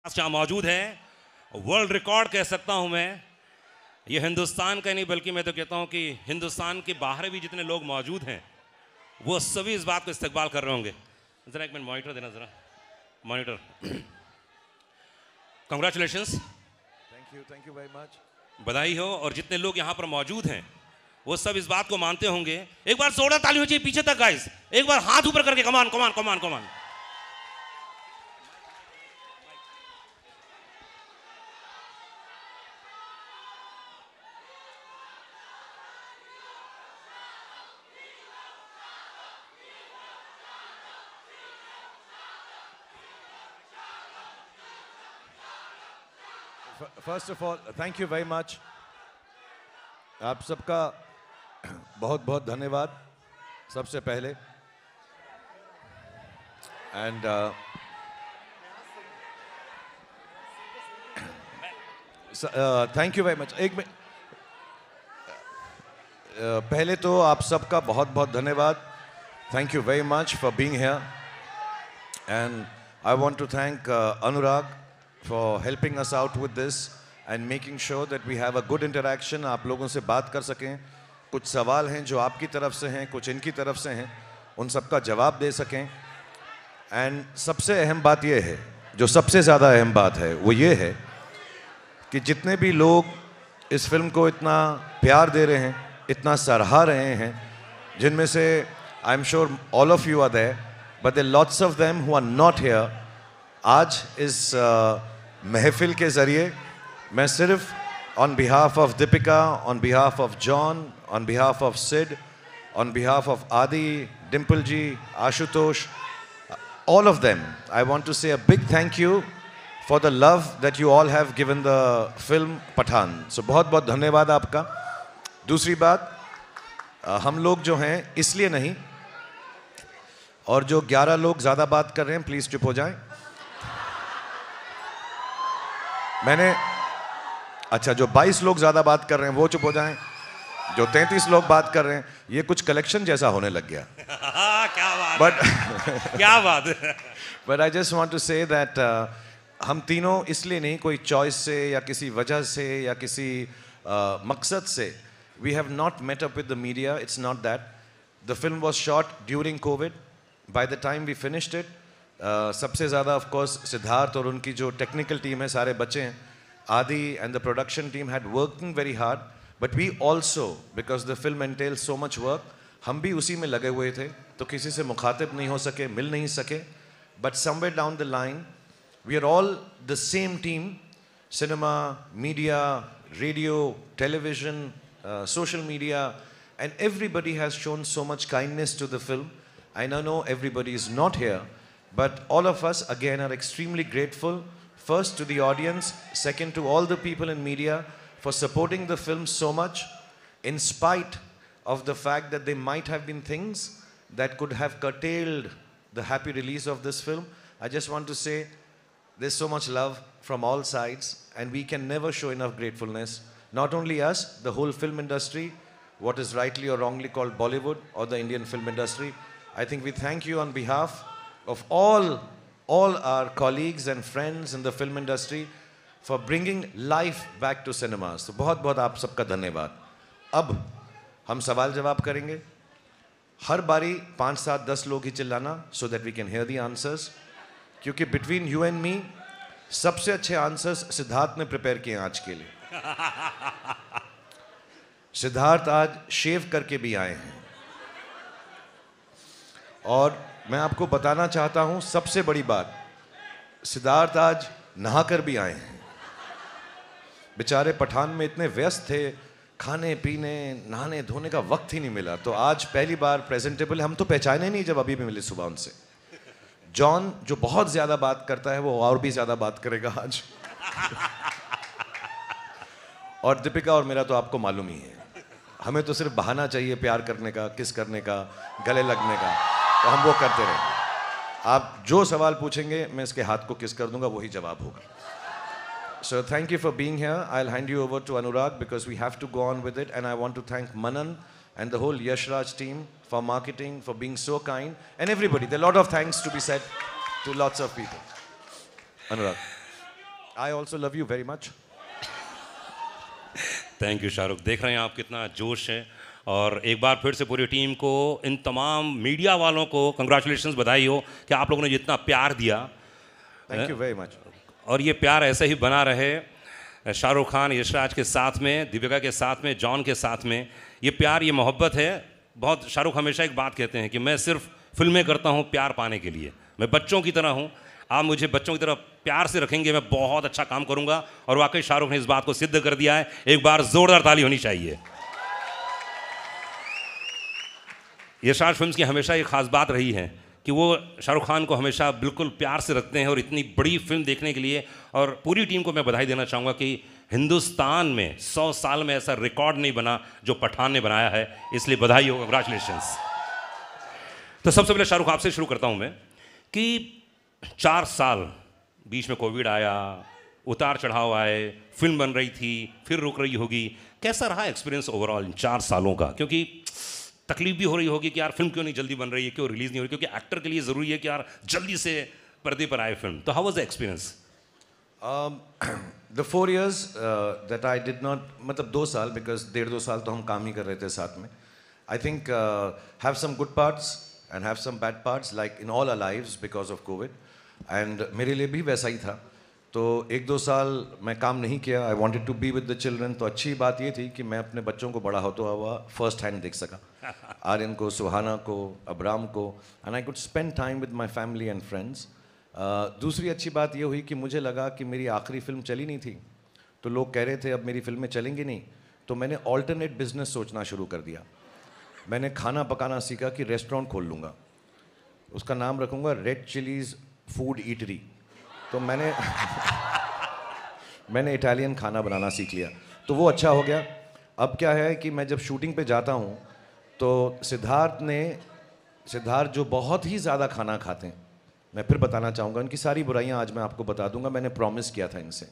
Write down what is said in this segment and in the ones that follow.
यहाँ मौजूद है, वर्ल्ड रिकॉर्ड कह सकता हूँ मैं। ये हिंदुस्तान का नहीं बल्कि मैं तो कहता हूँ कि हिंदुस्तान के बाहर भी जितने लोग मौजूद हैं वो सभी इस बात को इस्तकबाल कर रहे होंगे। ज़रा एक मिनट मॉनिटर देना, ज़रा monitor. Congratulations, thank you very much. बधाई हो। और जितने लोग यहाँ पर मौजूद हैं वो सब इस बात को मानते होंगे। एक बार जोरदार ताली हो चाहिए पीछे तक गाइस, एक बार हाथ ऊपर करके, come on come on come on come on. First of all thank you very much. आप सबका बहुत बहुत धन्यवाद सबसे पहले। And thank you very much. पहले तो आप सबका बहुत बहुत धन्यवाद। Thank you very much for being here. And I want to thank Anurag for helping us out with this and making sure that we have a good interaction। आप लोगों से बात कर सकें, कुछ सवाल हैं जो आपकी तरफ से हैं, कुछ इनकी तरफ से हैं, उन सबका जवाब दे सकें। एंड सबसे अहम बात ये है, जो सबसे ज़्यादा अहम बात है वो ये है कि जितने भी लोग इस फिल्म को इतना प्यार दे रहे हैं, इतना सराहा रहे हैं, जिनमें से I am sure all of you are there, but there lots of them who are not here. आज इस महफिल के ज़रिए मैं सिर्फ on behalf of Deepika, on behalf of John, on behalf of Sid, on behalf of Adi, Dimple ji, Ashutosh, all of them, I want to say a big thank you for the love that you all have given the film Pathaan. So बहुत बहुत धन्यवाद आपका। दूसरी बात, हम लोग जो हैं इसलिए नहीं, और जो 11 लोग ज़्यादा बात कर रहे हैं प्लीज़ चुप हो जाएं। अच्छा, जो 22 लोग ज़्यादा बात कर रहे हैं वो चुप हो जाएं। जो 33 लोग बात कर रहे हैं, ये कुछ कलेक्शन जैसा होने लग गया। क्या बात, बट क्या बात। But I just want to say that हम तीनों इसलिए नहीं, कोई चॉइस से या किसी वजह से या किसी मकसद से, we have not met up with the media. It's not that. The film was shot during Covid. By the time we finished it, सबसे ज़्यादा ऑफ कोर्स सिद्धार्थ और उनकी जो टेक्निकल टीम है, सारे बच्चे हैं, Adi and the production team had working very hard, but we also, because the film entails so much work, हम भी उसी में लगे हुए थे, तो किसी से मुखातिब नहीं हो सके, मिल नहीं सके। But somewhere down the line we are all the same team. Cinema, media, radio, television, social media, and everybody has shown so much kindness to the film. I know everybody is not here, but all of us again are extremely grateful, first to the audience, second to all the people in media for supporting the film so much, in spite of the fact that there might have been things that could have curtailed the happy release of this film. I just want to say there's so much love from all sides and we can never show enough gratefulness. Not only us, the whole film industry, what is rightly or wrongly called Bollywood or the Indian film industry. I think we thank you on behalf of all our colleagues and friends in the film industry for bringing life back to cinemas. तो बहुत बहुत आप सबका धन्यवाद। अब हम सवाल जवाब करेंगे। हर बारी 5, 7, 10 लोग ही चिल्लाना, so that we can hear the answers, क्योंकि between you and me सबसे अच्छे आंसर्स सिद्धार्थ ने प्रिपेयर किए आज के लिए। सिद्धार्थ आज शेव करके भी आए हैं, और मैं आपको बताना चाहता हूं सबसे बड़ी बात, सिद्धार्थ आज नहाकर भी आए हैं। बेचारे पठान में इतने व्यस्त थे, खाने पीने नहाने धोने का वक्त ही नहीं मिला, तो आज पहली बार प्रेजेंटेबल। हम तो पहचाने नहीं जब अभी भी मिले सुबह उनसे। जॉन जो बहुत ज़्यादा बात करता है वो और भी ज़्यादा बात करेगा आज। और दीपिका और मेरा तो आपको मालूम ही है, हमें तो सिर्फ बहाना चाहिए प्यार करने का, किस करने का, गले लगने का, तो हम वो करते रहेंगे। आप जो सवाल पूछेंगे मैं इसके हाथ को किस कर दूंगा, वही जवाब होगा। So thank you for being here. I'll hand you over to Anurag because we have to go on with it, and I want to thank Manan and the whole Yash Raj team for marketing, for being so kind, and everybody. There are a lot of thanks to be said to lots of people. Anurag. I also love you very much. Thank you Shahrukh. देख रहे हैं आप कितना जोश है, और एक बार फिर से पूरी टीम को, इन तमाम मीडिया वालों को कंग्रेचुलेशंस, बधाई हो कि आप लोगों ने जितना प्यार दिया। Thank you very much. और ये प्यार ऐसे ही बना रहे शाहरुख खान यशराज के साथ में, दीपिका के साथ में, जॉन के साथ में। ये प्यार, ये मोहब्बत है बहुत। शाहरुख हमेशा एक बात कहते हैं कि मैं सिर्फ फिल्में करता हूँ प्यार पाने के लिए, मैं बच्चों की तरह हूँ, आप मुझे बच्चों की तरह प्यार से रखेंगे, मैं बहुत अच्छा काम करूँगा। और वाकई शाहरुख ने इस बात को सिद्ध कर दिया है। एक बार जोरदार ताली होनी चाहिए। यशराज फिल्म्स की हमेशा एक खास बात रही है कि वो शाहरुख खान को हमेशा बिल्कुल प्यार से रखते हैं, और इतनी बड़ी फिल्म देखने के लिए। और पूरी टीम को मैं बधाई देना चाहूँगा कि हिंदुस्तान में 100 साल में ऐसा रिकॉर्ड नहीं बना जो पठान ने बनाया है, इसलिए बधाई हो, कंग्रेचुलेशंस। तो सबसे पहले शाहरुख आपसे शुरू करता हूँ मैं कि 4 साल बीच में कोविड आया, उतार चढ़ाव आए, फिल्म बन रही थी, फिर रुक रही होगी, कैसा रहा एक्सपीरियंस ओवरऑल इन 4 सालों का? क्योंकि तकलीफ भी हो रही होगी कि यार फिल्म क्यों नहीं जल्दी बन रही है, क्यों रिलीज नहीं हो रही, क्योंकि एक्टर के लिए ज़रूरी है कि यार जल्दी से पर्दे पर आए फिल्म। तो how was the experience? The 4 years that I did not, मतलब 2 साल, because 1.5-2 साल तो हम काम ही कर रहे थे साथ में. I think have some good parts and have some bad parts, like in all our lives because of COVID. And मेरे लिए भी वैसा ही था. तो 1-2 साल मैं काम नहीं किया. I wanted to be with the children. तो अच्छी बात ये थी कि मैं अपने बच्चों को बड़ा होता हुआ फर्स्ट हैंड देख सका. आर्यन को, सुहाना को, अब्राम को, and I could spend time with my family and friends. दूसरी अच्छी बात ये हुई कि मुझे लगा कि मेरी आखिरी फिल्म चली नहीं थी, तो लोग कह रहे थे अब मेरी फिल्में चलेंगी नहीं, तो मैंने ऑल्टरनेट बिजनेस सोचना शुरू कर दिया. मैंने खाना पकाना सीखा कि रेस्टोरेंट खोल लूँगा, उसका नाम रखूँगा रेड चिलीज़ फूड ईटरी. तो मैंने इटालियन खाना बनाना सीख लिया, तो वो अच्छा हो गया. अब क्या है कि मैं जब शूटिंग पे जाता हूँ तो सिद्धार्थ जो बहुत ही ज़्यादा खाना खाते हैं, मैं फिर बताना चाहूँगा, उनकी सारी बुराइयाँ आज मैं आपको बता दूंगा, मैंने प्रॉमिस किया था इनसे.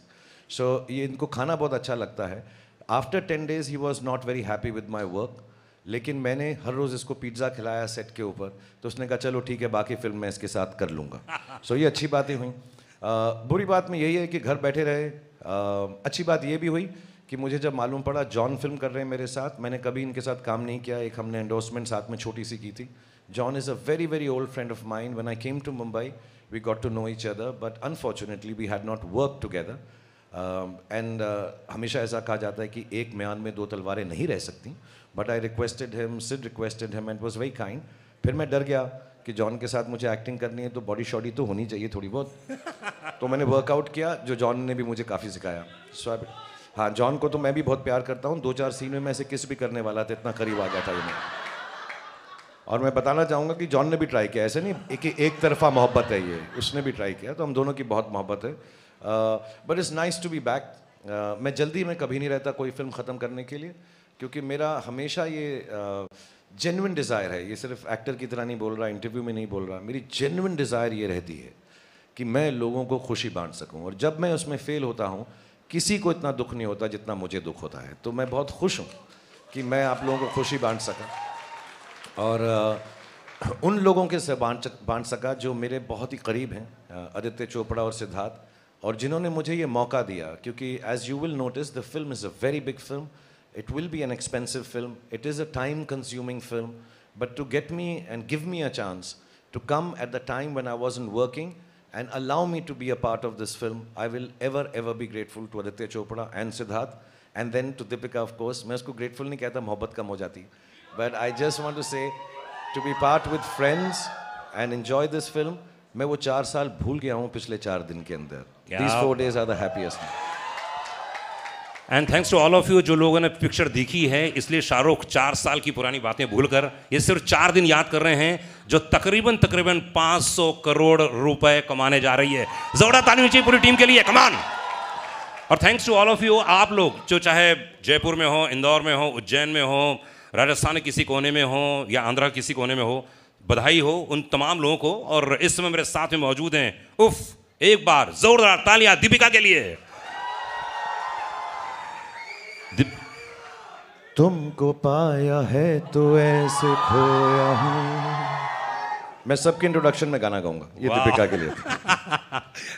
सो ये इनको खाना बहुत अच्छा लगता है. After 10 days he was not very happy with my work, लेकिन मैंने हर रोज़ इसको पिज़्ज़ा खिलाया सेट के ऊपर, तो उसने कहा चलो ठीक है, बाकी फिल्म मैं इसके साथ कर लूँगा. सो ये अच्छी बातें हुई. बुरी बात में यही है कि घर बैठे रहे. अच्छी बात ये भी हुई कि मुझे जब मालूम पड़ा जॉन फिल्म कर रहे हैं मेरे साथ, मैंने कभी इनके साथ काम नहीं किया. एक हमने एंडोर्समेंट साथ में छोटी सी की थी. John is a very, very old friend of mine. When I came to Mumbai, we got to know each other, but unfortunately, we had not worked together. हमेशा ऐसा कहा जाता है कि एक म्यान में 2 तलवारें नहीं रह सकती. But I requested him, Sid requested him, and was very kind. फिर मैं डर गया कि जॉन के साथ मुझे एक्टिंग करनी है, तो बॉडी शॉडी तो होनी चाहिए थोड़ी बहुत. तो मैंने वर्कआउट किया, जो जॉन ने भी मुझे काफ़ी सिखाया. हाँ, जॉन को तो मैं भी बहुत प्यार करता हूँ. 2-4 सीन में मैं ऐसे किस भी करने वाला था, इतना करीब आ गया था ये. और मैं बताना चाहूँगा कि जॉन ने भी ट्राई किया, ऐसे नहीं एक तरफा मोहब्बत है ये, उसने भी ट्राई किया, तो हम दोनों की बहुत मोहब्बत है. But it's nice to be back. मैं जल्दी में कभी नहीं रहता कोई फिल्म ख़त्म करने के लिए, क्योंकि मेरा हमेशा ये जेन्युइन डिज़ायर है. ये सिर्फ एक्टर की तरह नहीं बोल रहा, इंटरव्यू में नहीं बोल रहा. मेरी जेन्युइन डिज़ायर ये रहती है कि मैं लोगों को खुशी बांट सकूँ, और जब मैं उसमें फ़ेल होता हूँ, किसी को इतना दुख नहीं होता जितना मुझे दुख होता है. तो मैं बहुत खुश हूँ कि मैं आप लोगों को खुशी बांट सका, और उन लोगों के से बांट सका जो मेरे बहुत ही करीब हैं, आदित्य चोपड़ा और सिद्धार्थ, और जिन्होंने मुझे ये मौका दिया. क्योंकि as you will notice the film is a very big film. It will be an expensive film. It is a time consuming film. But to get me and give me a chance to come at the time when I wasn't working and allow me to be a part of this film, I will ever be grateful to Aditya Chopra and Siddharth, and then to Deepika, of course. मैं उसको grateful नहीं कहता, मोहब्बत कम हो जाती. But I just want to say, to be part with friends and enjoy this film. मैं वो 4 साल भूल गया हूँ पिछले 4 दिन के अंदर. These 4 days are the happiest. And thanks to all of you जो लोगों ने पिक्चर देखी है. इसलिए शाहरुख 4 साल की पुरानी बातें भूलकर ये सिर्फ 4 दिन याद कर रहे हैं, जो तकरीबन 500 करोड़ रुपए कमाने जा रही है. जोरदार ताली चाहिए पूरी टीम के लिए, कमान. और thanks to all of you, आप लोग जो चाहे जयपुर में हो, इंदौर में हो, उज्जैन में हो, राजस्थान के किसी कोने में हो, या आंध्रा किसी कोने में हो, बधाई हो उन तमाम लोगों को. और इस समय मेरे साथ में मौजूद हैं, उफ, एक बार जोरदार तालियां दीपिका के लिए. तुमको पाया है तो ऐसे खोया हूँ, मैं सबके इंट्रोडक्शन में गाना गाऊंगा, ये वाह। दीपिका के लिए।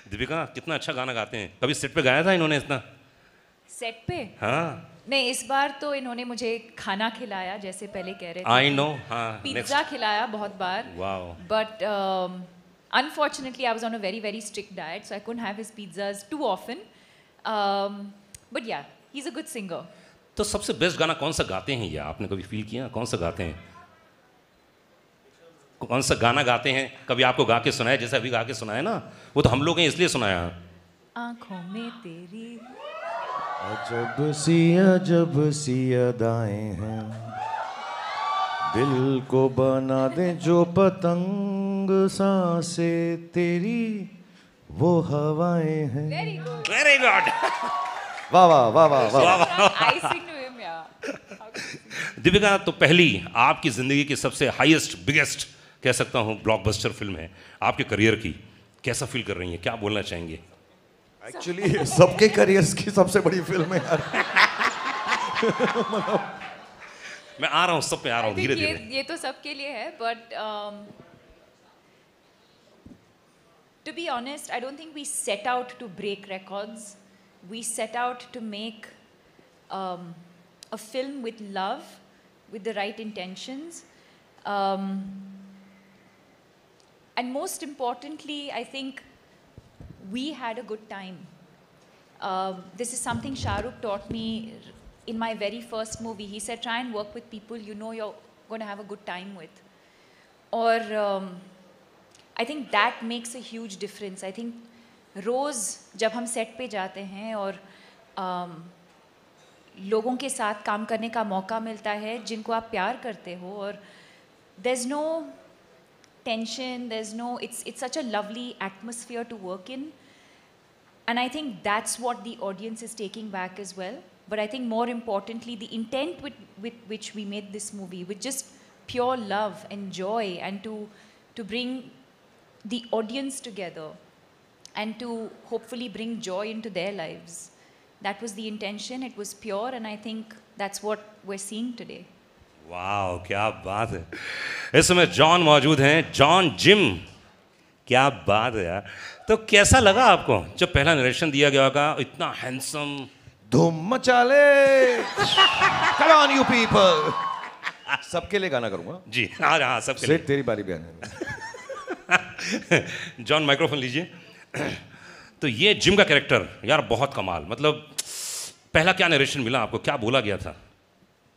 दीपिका कितना अच्छा गाना गाते हैं, कभी सेट पे गाया था इन्होंने इतना? सेट पे हाँ नहीं, इस बार तो इन्होंने मुझे खाना खिलाया, जैसे पहले कह रहे थे। आई नो, हाँ पिज्जा खिलाया बहुत बार। Wow. But unfortunately, I was on a very, very strict diet, so I couldn't have his pizzas too often. But yeah, he's a good singer. तो सबसे बेस्ट गाना कौन सा गाते हैं ये, आपने कभी फील किया कौन सा गाते हैं? कौन सा गाना गाते हैं, कभी आपको गा के सुनाया, जैसे अभी गा के सुनाया ना, वो तो हम लोग हैं इसलिए सुनाया। आंखों में तेरी अजब सी अदाएं हैं, दिल को बना दे जो पतंग, सांसें तेरी वो हवाएं हैं। very good. Very good. वाह वाह वाह वाह वाह। I sing to him, yeah. Deepika, तो पहली आपकी जिंदगी की सबसे हाईएस्ट बिगेस्ट कह सकता हूँ ब्लॉकबस्टर फिल्म है आपके करियर की, कैसा फील कर रही हैं, क्या बोलना चाहेंगे? एक्चुअली सबके करियर्स की सबसे बड़ी फिल्म है यार। मैं आ रहा हूँ, सब पे आ रहा हूँ धीरे धीरे। ये तो सबके लिए है, but to be honest, I don't think we set out to break records. We set out to make a film with love, with the right intentions. And most importantly, I think we had a good time. This is something Shah Rukh taught me in my very first movie. He said, try and work with people you know you're going to have a good time with. Or I think that makes a huge difference. I think रोज़ जब हम set पे जाते हैं और लोगों के साथ काम करने का मौका मिलता है जिनको आप प्यार करते हो, और there's no tension, there's no, it's such a lovely atmosphere to work in, and I think that's what the audience is taking back as well. But I think more importantly, the intent with which we made this movie, with just pure love and joy, and to bring the audience together and to hopefully bring joy into their lives. That was the intention. It was pure, and I think that's what we're seeing today. वाह, क्या बात है। इस समय John मौजूद हैं, John gym, क्या बात है यार। तो कैसा लगा आपको जब पहला नरेशन दिया गया होगा, इतना हैंडसम? धूम मचा ले, come on you people। सबके लिए गाना करूंगा जी हाँ हाँ, सबके लिए। सेठ तेरी बारी भी आने। जॉन माइक्रोफोन लीजिए। तो ये जिम का कैरेक्टर यार बहुत कमाल, मतलब पहला क्या नरेशन मिला आपको, क्या बोला गया था?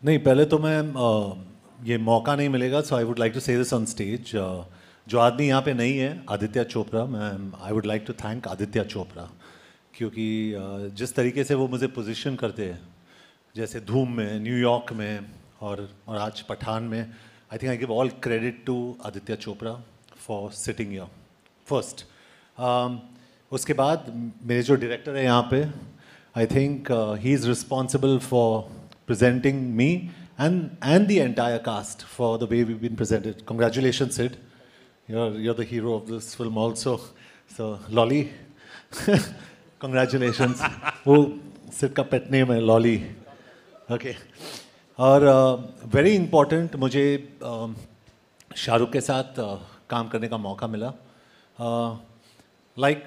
नहीं, पहले तो मैं ये मौका नहीं मिलेगा, so I would like to say this on stage. जो आदमी यहाँ पे नहीं है, आदित्य चोपड़ा, मैं I would like to thank Aditya Chopra, क्योंकि जिस तरीके से वो मुझे पोजीशन करते हैं, जैसे धूम में, न्यूयॉर्क में और आज पठान में, I think I give all credit to Aditya Chopra for sitting here first. उसके बाद मेरे जो डायरेक्टर है यहाँ पे, I think he is responsible for presenting me and the entire cast for the way we've been presented. Congratulations, Sid. You're the hero of this film also. So Lolly, congratulations. वो Sid का pet name है Lolly. Okay. और very important, मुझे शाहरुख के साथ काम करने का मौका मिला. Like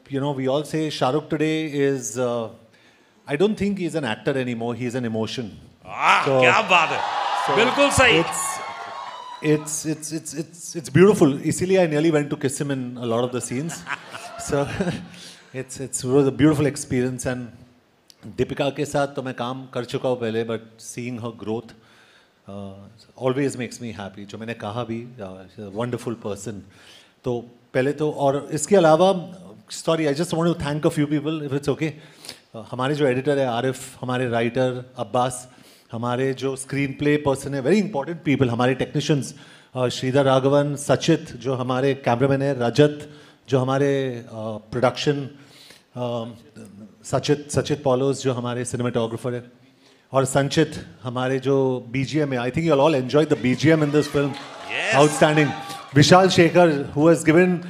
you know, we all say Shahrukh today is. I don't think he's an actor anymore. He's an emotion. So, क्या बात है, बिल्कुल सही। It's beautiful. इसीलिए I nearly went to kiss him in a lot of the scenes. So it was a beautiful experience. And Deepika के साथ तो मैं काम कर चुका हूँ पहले, but seeing her growth always makes me happy. जो मैंने कहा भी, she's a wonderful person. तो पहले तो, और इसके अलावा, sorry, I just want to thank a few people, if it's okay. हमारे जो एडिटर है आरिफ, हमारे राइटर अब्बास, हमारे जो स्क्रीन प्ले पर्सन है, वेरी इंपॉर्टेंट पीपल, हमारे टेक्नीशियंस श्रीधर राघवन, सचित जो हमारे कैमरामैन है, रजत जो हमारे प्रोडक्शन, सचित पॉलोस जो हमारे सिनेमाटोग्राफर है, और संचित हमारे जो BGM है. I think you all enjoy the BGM in this film, outstanding. Vishal Shekhar who has given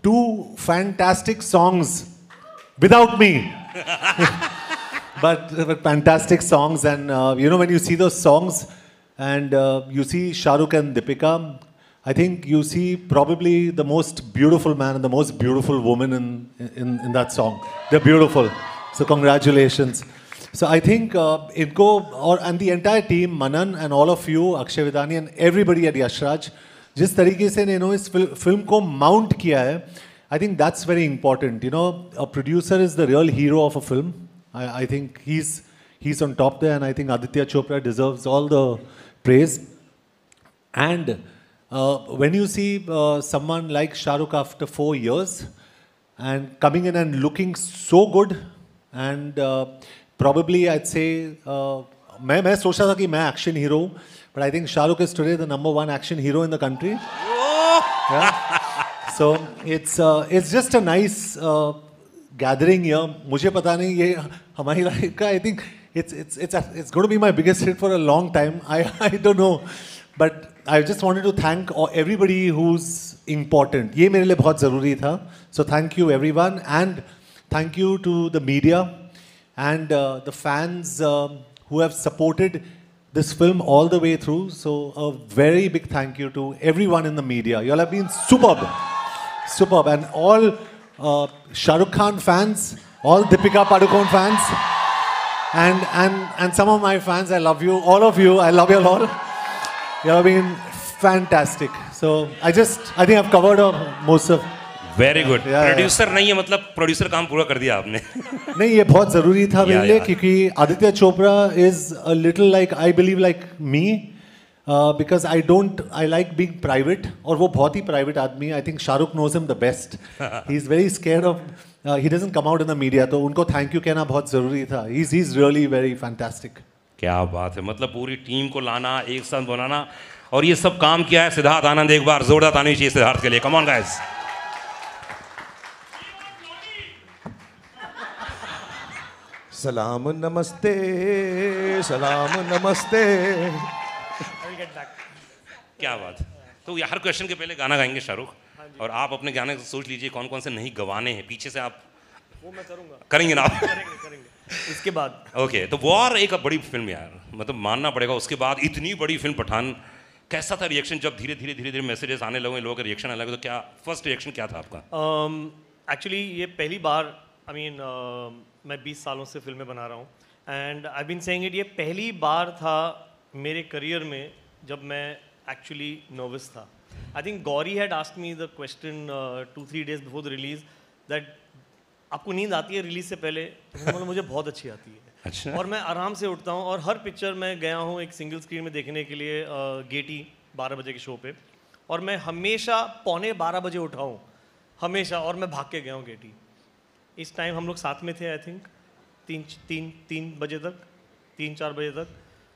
2 fantastic songs without me. but fantastic songs, and you know, when you see those songs and you see Shah Rukh and Deepika, I think you see probably the most beautiful man and the most beautiful woman in that song. They're beautiful. So congratulations. So I think and the entire team, Manan and all of you, Akshay Vidani and everybody at Yashraj, जिस तरीके से इन्होंने इस film को mount किया है, I think that's very important. You know, a producer is the real hero of a film. I think he's on top there, and I think Aditya Chopra deserves all the praise. And when you see someone like Shah Rukh after 4 years and coming in and looking so good, and probably I'd say मैं सोचा था कि मैं action hero, but I think Shah Rukh is today the #1 action hero in the country. Yeah. So it's just a nice gathering here. मुझे पता नहीं ये हमारी life का, I think it's going to be my biggest hit for a long time. I don't know, but I just wanted to thank everybody who's important. ये मेरे लिए बहुत ज़रूरी था. So thank you everyone, and thank you to the media and the fans who have supported this film all the way through. So a very big thank you to everyone in the media. You all have been superb, and all Shah Rukh Khan fans, all Deepika Padukone fans, and some of my fans. I love you, all of you. I love you all. You have been fantastic. So I think I've covered most of. Very good. Producer नहीं है मतलब producer काम पूरा कर दिया आपने. नहीं, ये बहुत ज़रूरी था मेरे लिए, क्योंकि Aditya Chopra is a little like, I believe like me, because I like being private, और वो बहुत ही प्राइवेट आदमी है. I think Shahrukh knows him the best. He is very scared of, he doesn't come out in the media, तो उनको thank you कहना बहुत ज़रूरी था. He is really very fantastic. क्या बात है, मतलब पूरी टीम को लाना, एक साथ बनाना, और ये सब काम किया है सिद्धार्थ आनंद. एक बार जोरदार ताली चाहिए सिद्धार्थ के लिए. Come on guys. सलाम नमस्ते, सलाम नमस्ते. क्या बात. तो हर क्वेश्चन के पहले गाना गाएंगे शाहरुख, और आप अपने गाने सोच लीजिए कौन कौन से नहीं गवाने हैं. पीछे से आप वो मैं करूंगा. करेंगे ना? करेंगे इसके बाद. ओके. तो वॉर एक बड़ी फिल्म यार, मतलब मानना पड़ेगा. उसके बाद इतनी बड़ी फिल्म पठान, कैसा था रिएक्शन जब धीरे धीरे मैसेजेस आने लगे, लोगों के रिएक्शन आने लगे, तो क्या फर्स्ट रिएक्शन क्या था आपका? एक्चुअली ये पहली बार, मैं 20 सालों से फिल्में बना रहा हूँ, and I been saying it, ये पहली बार था मेरे करियर में जब मैं एक्चुअली नर्वस था. I think Gauri had asked me the question 2-3 days before the release that आपको नींद आती है रिलीज से पहले? तो मुझे बहुत अच्छी आती है. अच्छा. और मैं आराम से उठता हूँ, और हर पिक्चर मैं गया हूँ एक सिंगल स्क्रीन में देखने के लिए, गेटी 12 बजे के शो पे, और मैं हमेशा 11:15 बजे उठा हूँ, हमेशा, और मैं भाग के गया हूँ गेटी. इस टाइम हम लोग साथ में थे, आई थिंक 3 बजे तक, 3-4 बजे तक,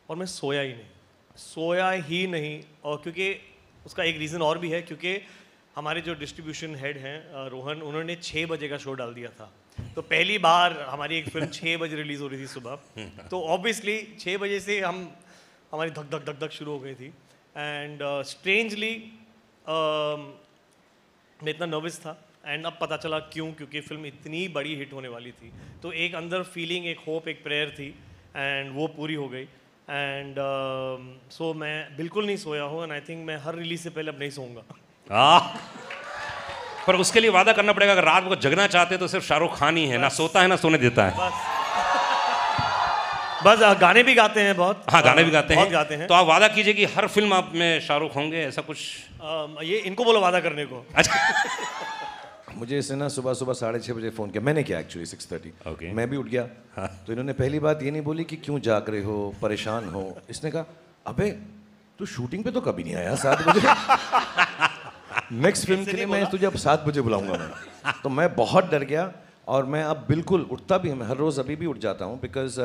और मैं सोया ही नहीं. और क्योंकि उसका एक रीज़न और भी है, क्योंकि हमारे जो डिस्ट्रीब्यूशन हेड हैं रोहन, उन्होंने 6 बजे का शो डाल दिया था. तो पहली बार हमारी एक फिल्म 6 बजे रिलीज़ हो रही थी सुबह, तो ऑब्वियसली 6 बजे से हमारी धक धक शुरू हो गई थी. एंड स्ट्रेंजली मैं इतना नर्वस था, एंड अब पता चला क्यों, क्योंकि फिल्म इतनी बड़ी हिट होने वाली थी. तो एक अंदर फीलिंग, एक होप, एक प्रेयर थी, एंड वो पूरी हो गई. एंड सो मैं बिल्कुल नहीं सोया हूँ, एंड आई थिंक मैं हर रिलीज से पहले अब नहीं सोऊंगा. पर उसके लिए वादा करना पड़ेगा, अगर रात को जगना चाहते तो सिर्फ शाहरुख खान ही है. ना सोता है ना सोने देता है. बस गाने भी गाते हैं बहुत. हाँ, गाने भी गाते हैं. तो आप वादा कीजिए कि हर फिल्म आप में शाहरुख होंगे, ऐसा कुछ. ये इनको बोलो वादा करने को. अच्छा. मुझे इसने ना सुबह 6:30 बजे फ़ोन किया. मैंने किया एक्चुअली 6:30. Okay. मैं भी उठ गया. हाँ. तो इन्होंने पहली बात ये नहीं बोली कि क्यों जाग रहे हो, परेशान हो. इसने कहा, अबे तू शूटिंग पे तो कभी नहीं आया 7 बजे. नेक्स्ट फिल्म के लिए मैं तुझे अब 7 बजे बुलाऊंगा मैं. तो मैं बहुत डर गया, और मैं अब बिल्कुल उठता भी, मैं हर रोज़ अभी भी उठ जाता हूँ, because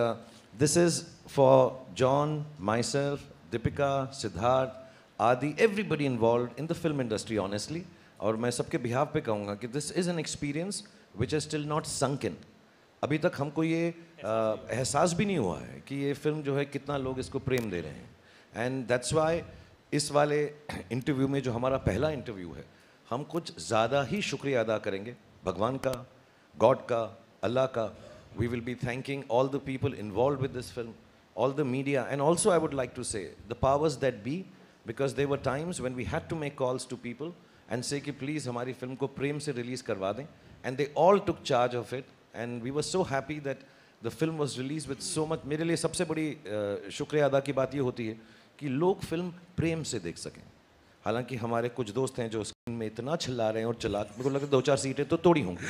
this is for John, myself, Deepika, Siddharth, आदि, everybody involved in the film industry honestly. और मैं सबके बिहाफ पे कहूँगा कि this is an experience which is still not sunk in. अभी तक हमको ये एहसास भी नहीं हुआ है कि ये फिल्म जो है कितना लोग इसको प्रेम दे रहे हैं. एंड दैट्स वाई इस वाले इंटरव्यू में, जो हमारा पहला इंटरव्यू है, हम कुछ ज़्यादा ही शुक्रिया अदा करेंगे भगवान का, गॉड का, अल्लाह का. We will be thanking all the people involve with this film, all the media, and also I would like to say the powers that be, because there were times when we had to make calls to people and say कि please हमारी film को प्रेम से release करवा दें, and they all took charge of it, and we were so happy that the film was released with so much. मेरे लिए सबसे बड़ी शुक्रिया अदा की बात ये होती है कि लोग फिल्म प्रेम से देख सकें. हालांकि हमारे कुछ दोस्त हैं जो स्क्रीन में इतना चिल्ला रहे हैं और चिल्ला, मेरे को लगता है 2-4 सीटें तो तोड़ी होंगी,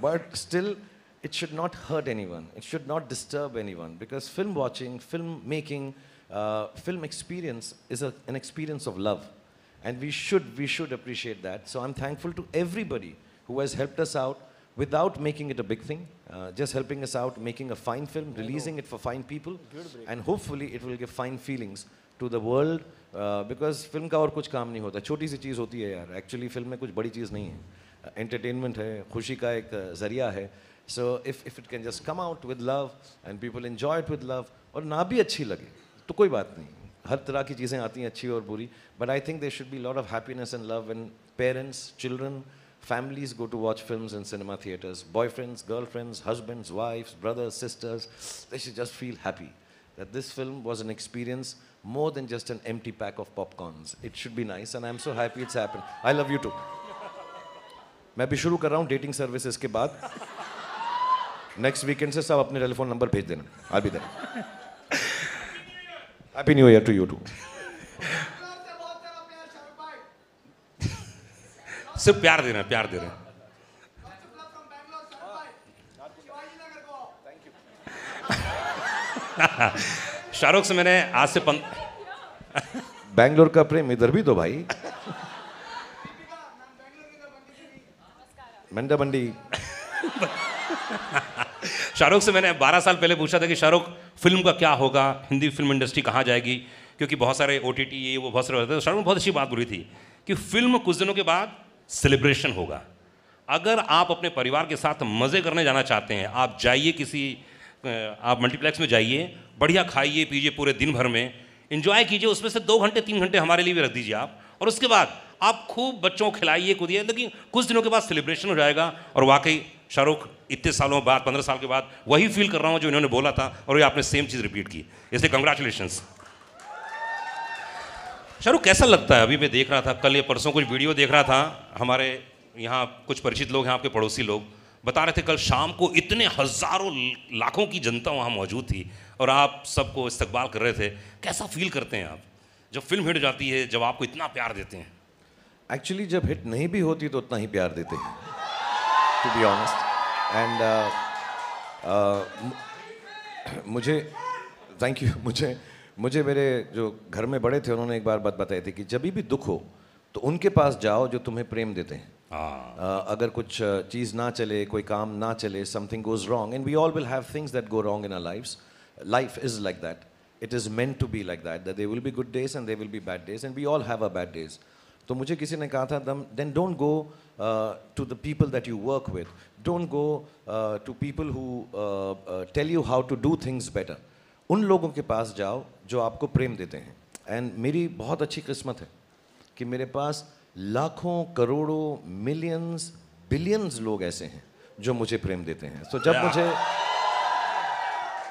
but still it should not hurt anyone, it should not disturb anyone, because film watching, film making, film experience is an experience of love, and we should appreciate that. So I'm thankful to everybody who has helped us out without making it a big thing, just helping us out, making a fine film, releasing it for fine people, and hopefully it will give fine feelings to the world, because film का और कुछ काम नहीं होता, छोटी सी चीज़ होती है यार. Actually film में कुछ बड़ी चीज़ नहीं है, entertainment है, खुशी का एक ज़रिया है. So if it can just come out with love and people enjoy it with love, और ना भी अच्छी लगे तो कोई बात नहीं, हर तरह की चीज़ें आती हैं अच्छी और बुरी, but I think there should be a lot of happiness and love when parents, children, families go to watch films in cinema theaters. Boyfriends, girlfriends, husbands, wives, brothers, sisters, they should just feel happy that this film was an experience more than just an empty pack of popcorns. It should be nice, and I'm so happy it's happened. I love you too. मैं भी शुरू कर रहा हूँ dating services के बाद. Next weekend से सब अपने टेलीफोन नंबर भेज देना. I'll be there. Happy New Year to you too. सिर्फ प्यार दे रहे हैं, प्यार दे रहे हैं. शाहरुख से मैंने आज से बैंगलोर का प्रेम इधर भी तो भाई. मंडा बंडी. शाहरुख से मैंने 12 साल पहले पूछा था कि शाहरुख फिल्म का क्या होगा, हिंदी फिल्म इंडस्ट्री कहाँ जाएगी, क्योंकि बहुत सारे OTT ये वो बहुत सारे होते थे. तो शाहरुख ने बहुत अच्छी बात बोली थी कि फिल्म कुछ दिनों के बाद सेलिब्रेशन होगा. अगर आप अपने परिवार के साथ मज़े करने जाना चाहते हैं, आप जाइए किसी, आप मल्टीप्लेक्स में जाइए, बढ़िया खाइए पीजिए पूरे दिन भर में, एंजॉय कीजिए, उसमें से 2 घंटे 3 घंटे हमारे लिए भी रख दीजिए आप, और उसके बाद आप खूब बच्चों को खिलाइए कूदिए, लेकिन कुछ दिनों के बाद सेलिब्रेशन हो जाएगा. और वाकई शाहरुख इतने सालों बाद, 15 साल के बाद वही फील कर रहा हूँ जो इन्होंने बोला था, और ये आपने सेम चीज़ रिपीट की, इसलिए कंग्रेचुलेशंस. शाहरुख कैसा लगता है? अभी मैं देख रहा था, कल या परसों कुछ वीडियो देख रहा था, हमारे यहाँ कुछ परिचित लोग हैं, आपके पड़ोसी लोग बता रहे थे कल शाम को इतने हज़ारों लाखों की जनता वहाँ मौजूद थी और आप सबको इस्तकबाल कर रहे थे. कैसा फील करते हैं आप जब फिल्म हिट हो जाती है, जब आपको इतना प्यार देते हैं? एक्चुअली जब हिट नहीं भी होती तो उतना ही प्यार देते हैं, टू बी ऑनेस्ट. एंड मुझे थैंक यू. मुझे मेरे जो घर में बड़े थे उन्होंने एक बार बात बताई थी कि जब भी दुख हो तो उनके पास जाओ जो तुम्हें प्रेम देते हैं. अगर कुछ चीज़ ना चले, कोई काम ना चले, something goes wrong, and we all will have things that go wrong in our lives. Life is like that. It is meant to be like that there will be good days and there will be bad days, and we all have a bad days. तो मुझे किसी ने कहा था, then don't go to the people that you work with, don't go to people who tell you how to do things better. उन लोगों के पास जाओ जो आपको प्रेम देते हैं. एंड मेरी बहुत अच्छी किस्मत है कि मेरे पास लाखों, करोड़ों, मिलियंस, बिलियंस लोग ऐसे हैं जो मुझे प्रेम देते हैं. तो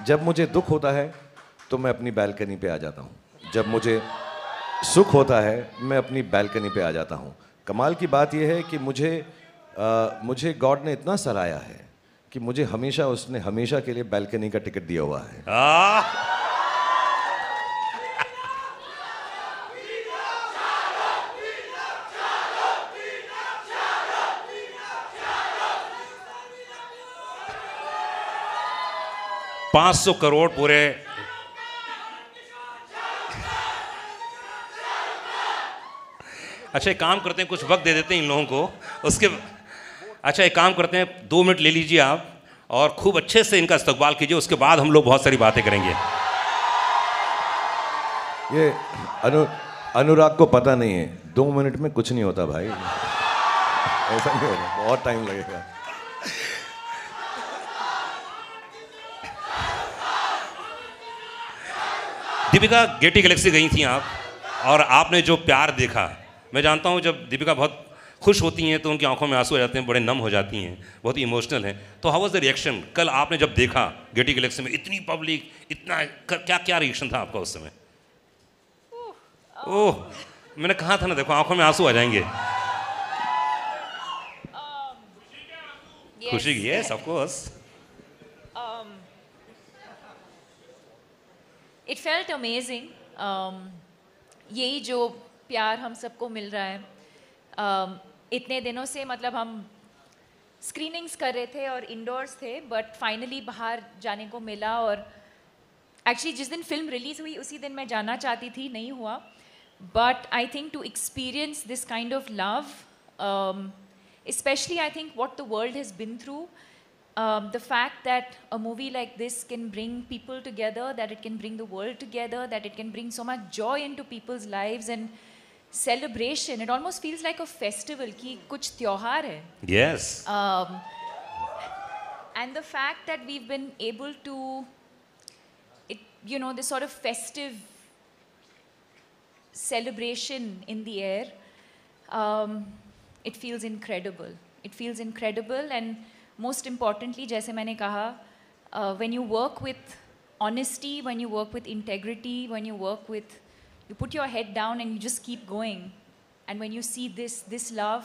जब मुझे दुख होता है तो मैं अपनी बैल्कनी पे आ जाता हूँ. जब मुझे सुख होता है मैं अपनी बैल्कनी पे आ जाता हूँ. कमाल की बात यह है कि मुझे गॉड ने इतना सराहा है कि मुझे उसने हमेशा के लिए बैल्कनी का टिकट दिया हुआ है. $500 करोड़ पूरे. अच्छा एक काम करते हैं, कुछ वक्त दे देते हैं इन लोगों को, उसके अच्छा एक काम करते हैं, 2 मिनट ले लीजिए आप और खूब अच्छे से इनका इस्तकबाल कीजिए, उसके बाद हम लोग बहुत सारी बातें करेंगे. ये अनुराग को पता नहीं है, 2 मिनट में कुछ नहीं होता भाई, ऐसा नहीं होता, बहुत टाइम लगेगा. दीपिका, गेटी गैलेक्सी गई थी आप, और आपने जो प्यार देखा, मैं जानता हूँ जब दीपिका बहुत खुश होती हैं तो उनकी आंखों में आंसू आ जाते हैं, बड़े नम हो जाती हैं, बहुत ही इमोशनल हैं. तो हाउ वाज द रिएक्शन कल आपने जब देखा गेटी गैलेक्सी में इतनी पब्लिक, इतना क्या क्या रिएक्शन था आपका उस समय? ओह, मैंने कहा था ना, देखो आंखों में आंसू आ जाएंगे। खुशी की, yes, of course. It felt amazing. यही जो प्यार हम सबको मिल रहा है, इतने दिनों से, मतलब हम स्क्रीनिंग्स कर रहे थे और इंडोर्स थे, बट फाइनली बाहर जाने को मिला। और एक्चुअली जिस दिन फिल्म रिलीज़ हुई उसी दिन मैं जाना चाहती थी, नहीं हुआ। But I think to experience this kind of love, especially I think what the world has been through, the fact that a movie like this can bring people together, that it can bring the world together, that it can bring so much joy into people's lives and celebration. It almost feels like a festival कि कुछ त्योहार है. Yes. And the fact that we've been able to, this sort of festive celebration in the air, it feels incredible. It feels incredible, and most importantly, जैसे मैंने कहा, when you work with honesty, when you work with integrity, when you put your head down and you just keep going, and when you see this love,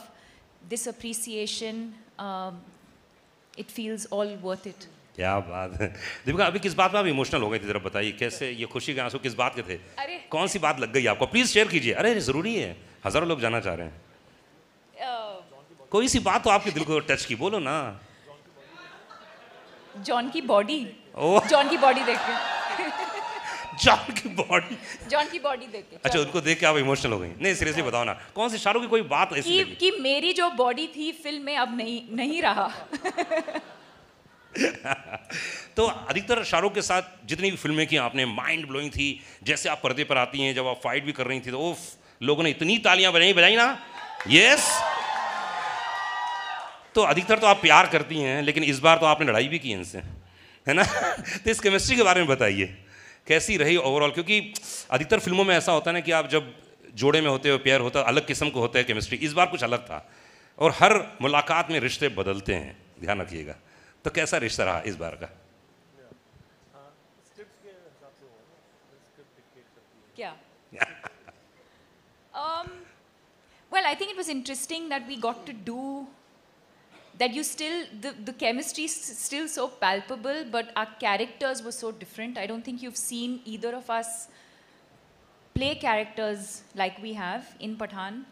this appreciation, it feels all worth it. क्या बात है दीपिका, अभी किस बात में आप emotional हो गए थे, जरा बताइए कैसे, ये खुशी के आंसू किस बात के थे? अरे, कौन सी बात लग गई आपको, प्लीज शेयर कीजिए। अरे जरूरी है, हजारों लोग जाना चाह रहे हैं। कोई सी बात तो आपके दिल को टच की, बोलो ना। जॉन की बॉडी, ओह, जॉन की बॉडी देख के जॉन की बॉडी, जॉन की बॉडी देख के, अच्छा उनको देख के आप इमोशनल हो गई? नहीं सीरियसली बताओ ना, कौन सी शाहरुख की कोई बात ऐसी लगी? कि मेरी जो बॉडी थी फिल्म में अब नहीं रहा। तो अधिकतर शाहरुख के साथ जितनी भी फिल्में की आपने, माइंड ब्लोइंग थी। जैसे आप पर्दे पर आती हैं, जब आप फाइट भी कर रही थी तो लोगों ने इतनी तालियां बजाई ना। यस, तो अधिकतर तो आप प्यार करती हैं, लेकिन इस बार तो आपने लड़ाई भी की इनसे, है ना? तो इस केमिस्ट्री के बारे में बताइए, कैसी रही ओवरऑल? क्योंकि अधिकतर फिल्मों में ऐसा होता है ना कि आप जब जोड़े में होते हो, पेयर होता है, अलग किस्म को होता है केमिस्ट्री। इस बार कुछ अलग था, और हर मुलाकात में रिश्ते बदलते हैं, ध्यान रखिएगा। तो कैसा रिश्ता रहा इस बार का? क्या? Well, I think it was interesting that we got to do that. The chemistry is still so palpable, but our characters were so different. I don't think you've seen either of us play characters like we have in Pathaan.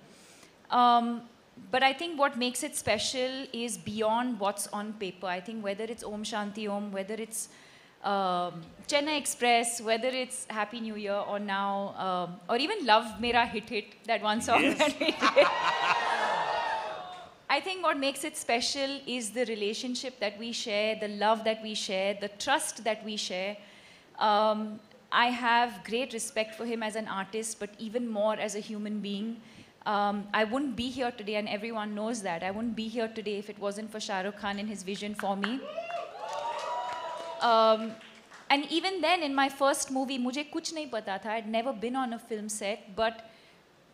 But I think what makes it special is beyond what's on paper. I think whether it's Om Shanti Om, whether it's Chennai Express, whether it's Happy New Year, or now, or even Love Mera Hit, that one song that we did. I think what makes it special is the relationship that we share, the love that we share, the trust that we share. I have great respect for him as an artist, but even more as a human being. I wouldn't be here today, and everyone knows that. I wouldn't be here today if it wasn't for Shah Rukh Khan and his vision for me. And even then, in my first movie, मुझे कुछ नहीं पता था. I'd never been on a film set, but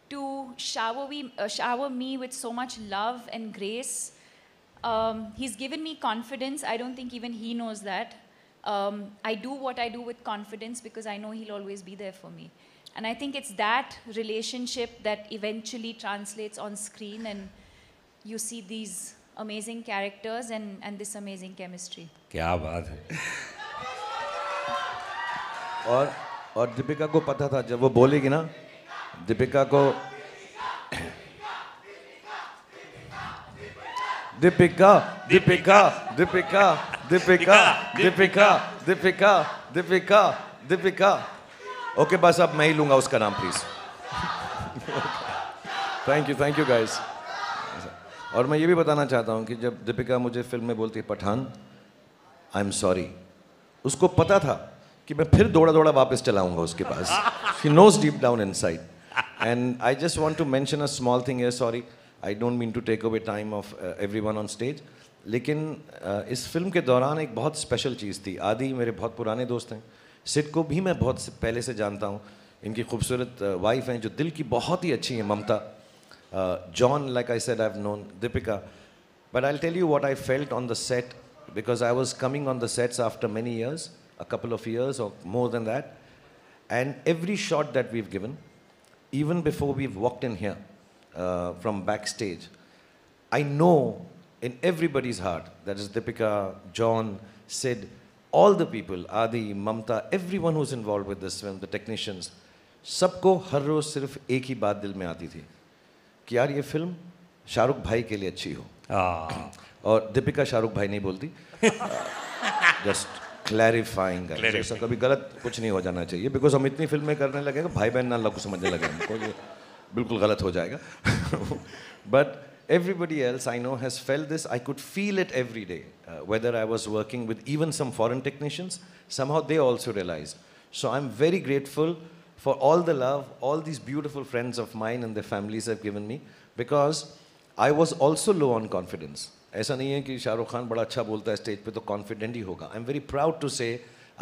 to shower me with so much love and grace, he's given me confidence. I don't think even he knows that. I do what I do with confidence because I know he'll always be there for me. And I think it's that relationship that eventually translates on screen, and you see these amazing characters and this amazing chemistry. क्या बात है। और दीपिका को पता था, जब वो बोलेगी ना, दीपिका को दीपिका दीपिका दीपिका दीपिका दीपिका दीपिका दीपिका दीपिका ओके, बस अब मैं ही लूंगा उसका नाम, प्लीज। Thank you guys. और मैं ये भी बताना चाहता हूँ कि जब दीपिका मुझे फिल्म में बोलती है पठान, आई एम सॉरी, उसको पता था कि मैं फिर दौड़ा वापस चलाऊंगा उसके पास। She knows deep down inside. And I just want to mention a small thing here, sorry, I don't mean to take away time of everyone on stage, लेकिन इस फिल्म के दौरान एक बहुत स्पेशल चीज़ थी। आदि मेरे बहुत पुराने दोस्त हैं, सिड को भी मैं बहुत पहले से जानता हूँ, इनकी खूबसूरत वाइफ हैं जो दिल की बहुत ही अच्छी हैं, ममता। John, like I said, I've known Deepika. But I'll tell you what I felt on the set, because I was coming on the sets after many years, a couple of years or more than that. And every shot that we've given, even before we've walked in here from backstage, I know in everybody's heart, that is Deepika, John, Sid, all the people, Adi, Mamta, everyone who's involved with this film, the technicians, सबको हर रोज सिर्फ एक ही बात दिल में आती थी कि यार ये फिल्म शाहरुख भाई के लिए अच्छी हो। और दीपिका शाहरुख भाई नहीं बोलती, जस्ट क्लैरिफाइंग, ऐसा कभी गलत कुछ नहीं हो जाना चाहिए, बिकॉज हम इतनी फिल्में करने लगे भाई बहन ना लोग समझने लगे हमको, ये बिल्कुल गलत हो जाएगा। But everybody else I know has felt this. I could feel it every day. Whether I was working with even some foreign technicians, somehow they also realized. So I'm very grateful for all the love, all these beautiful friends of mine and their families have given me, because I was also low on confidence. ऐसा नहीं है कि शाहरुख खान बड़ा अच्छा बोलता है stage पे तो कॉन्फिडेंट ही होगा। I'm very proud to say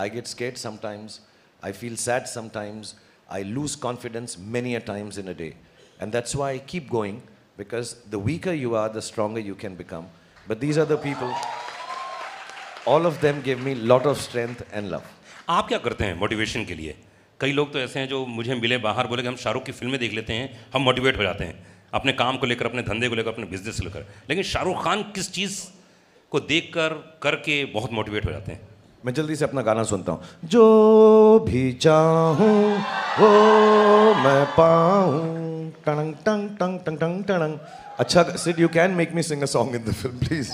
I get scared sometimes, I feel sad sometimes, I lose confidence many a times in a day. And that's why I keep going, because the weaker you are, the stronger you can become. But these are the people, all of them give me lot of strength and love. आप क्या करते हैं motivation के लिए? कई लोग तो ऐसे हैं जो मुझे मिले बाहर, बोले कि हम शाहरुख की फिल्में देख लेते हैं, हम मोटिवेट हो जाते हैं अपने काम को लेकर, अपने धंधे को लेकर, अपने बिजनेस को लेकर। लेकिन शाहरुख खान किस चीज़ को देखकर करके बहुत मोटिवेट हो जाते हैं? मैं जल्दी से अपना गाना सुनता हूँ। जो भी चाहूँ वो मैं पाऊँ, टंग टंग टंग टंग टंग टंग। अच्छा Sid, you can make me sing a song in the film please,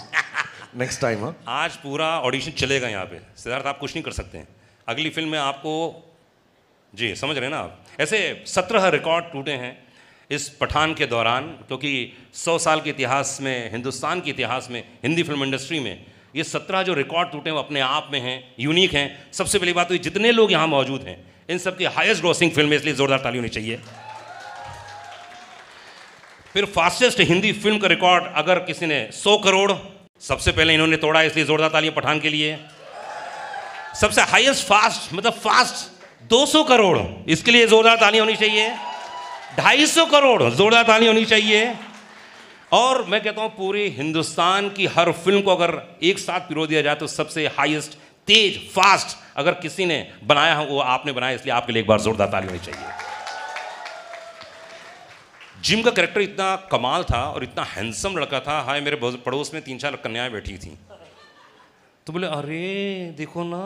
next time. हाँ, आज पूरा ऑडिशन चलेगा यहाँ पे। सिद्धार्थ, आप कुछ नहीं कर सकते हैं, अगली फिल्म में आपको, जी समझ रहे हैं ना आप। ऐसे 17 रिकॉर्ड टूटे हैं इस पठान के दौरान, क्योंकि 100 साल के इतिहास में, हिंदुस्तान के इतिहास में, हिंदी फिल्म इंडस्ट्री में ये 17 जो रिकॉर्ड टूटे हैं वो अपने आप में हैं, यूनिक हैं। सबसे पहली बात तो जितने लोग यहाँ मौजूद हैं इन सब की हाईएस्ट ग्रॉसिंग फिल्म है, इसलिए जोरदार ताली होनी चाहिए। फिर फास्टेस्ट हिंदी फिल्म का रिकॉर्ड अगर किसी ने 100 करोड़ सबसे पहले इन्होंने तोड़ा, इसलिए जोरदार ताली पठान के लिए। सबसे हाईएस्ट फास्ट, मतलब फास्ट 200 करोड़, इसके लिए जोरदार ताली होनी चाहिए। 250 करोड़, जोरदार ताली होनी चाहिए। और मैं कहता हूं पूरे हिंदुस्तान की हर फिल्म को अगर एक साथ पिरो दिया जाए तो सबसे हाईएस्ट, तेज, फास्ट अगर किसी ने बनाया हो वो आपने बनाया, इसलिए आपके लिए एक बार जोरदार ताली होनी चाहिए। जिम का कैरेक्टर इतना कमाल था और इतना हैंडसम लड़का था। हाय, मेरे पड़ोस में 3-4 कन्याएं बैठी थी, तो बोले अरे देखो ना।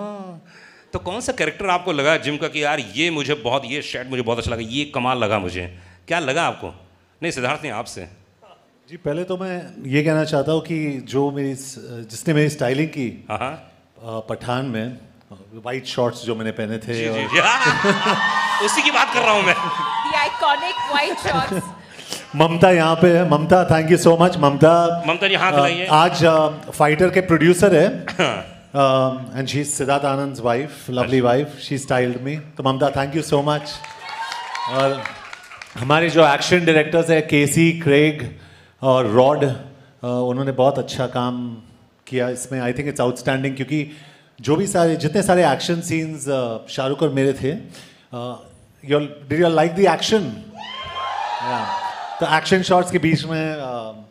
तो कौन सा कैरेक्टर आपको लगा जिम का कि यार ये मुझे बहुत, ये शर्ट मुझे बहुत अच्छा लगा, ये कमाल लगा मुझे? क्या लगा आपको? नहीं सिद्धार्थ, नहीं आपसे। जी पहले तो मैं ये कहना चाहता हूँ कि जो मेरी, जिसने मेरी स्टाइलिंग की पठान में, वाइट शॉर्ट्स जो मैंने पहने थे, जी, जी, उसी की बात कर रहा हूँ मैं। The iconic white shorts. ममता यहाँ पे है। Mamta, thank you so much. Mamta ji हाथ लगाइए। आज फाइटर के प्रोड्यूसर है, and she is Siddharth Anand's wife, lovely wife, she styled me. तो Mamta, thank you so much. और हमारे जो एक्शन डायरेक्टर्स है, केसी, क्रेग और रॉड, उन्होंने बहुत अच्छा काम किया इसमें। आई थिंक इट्स आउटस्टैंडिंग, क्योंकि जो भी सारे, जितने सारे एक्शन सीन्स शाहरुख और मेरे थे, did you like the action? तो एक्शन शॉट्स के बीच में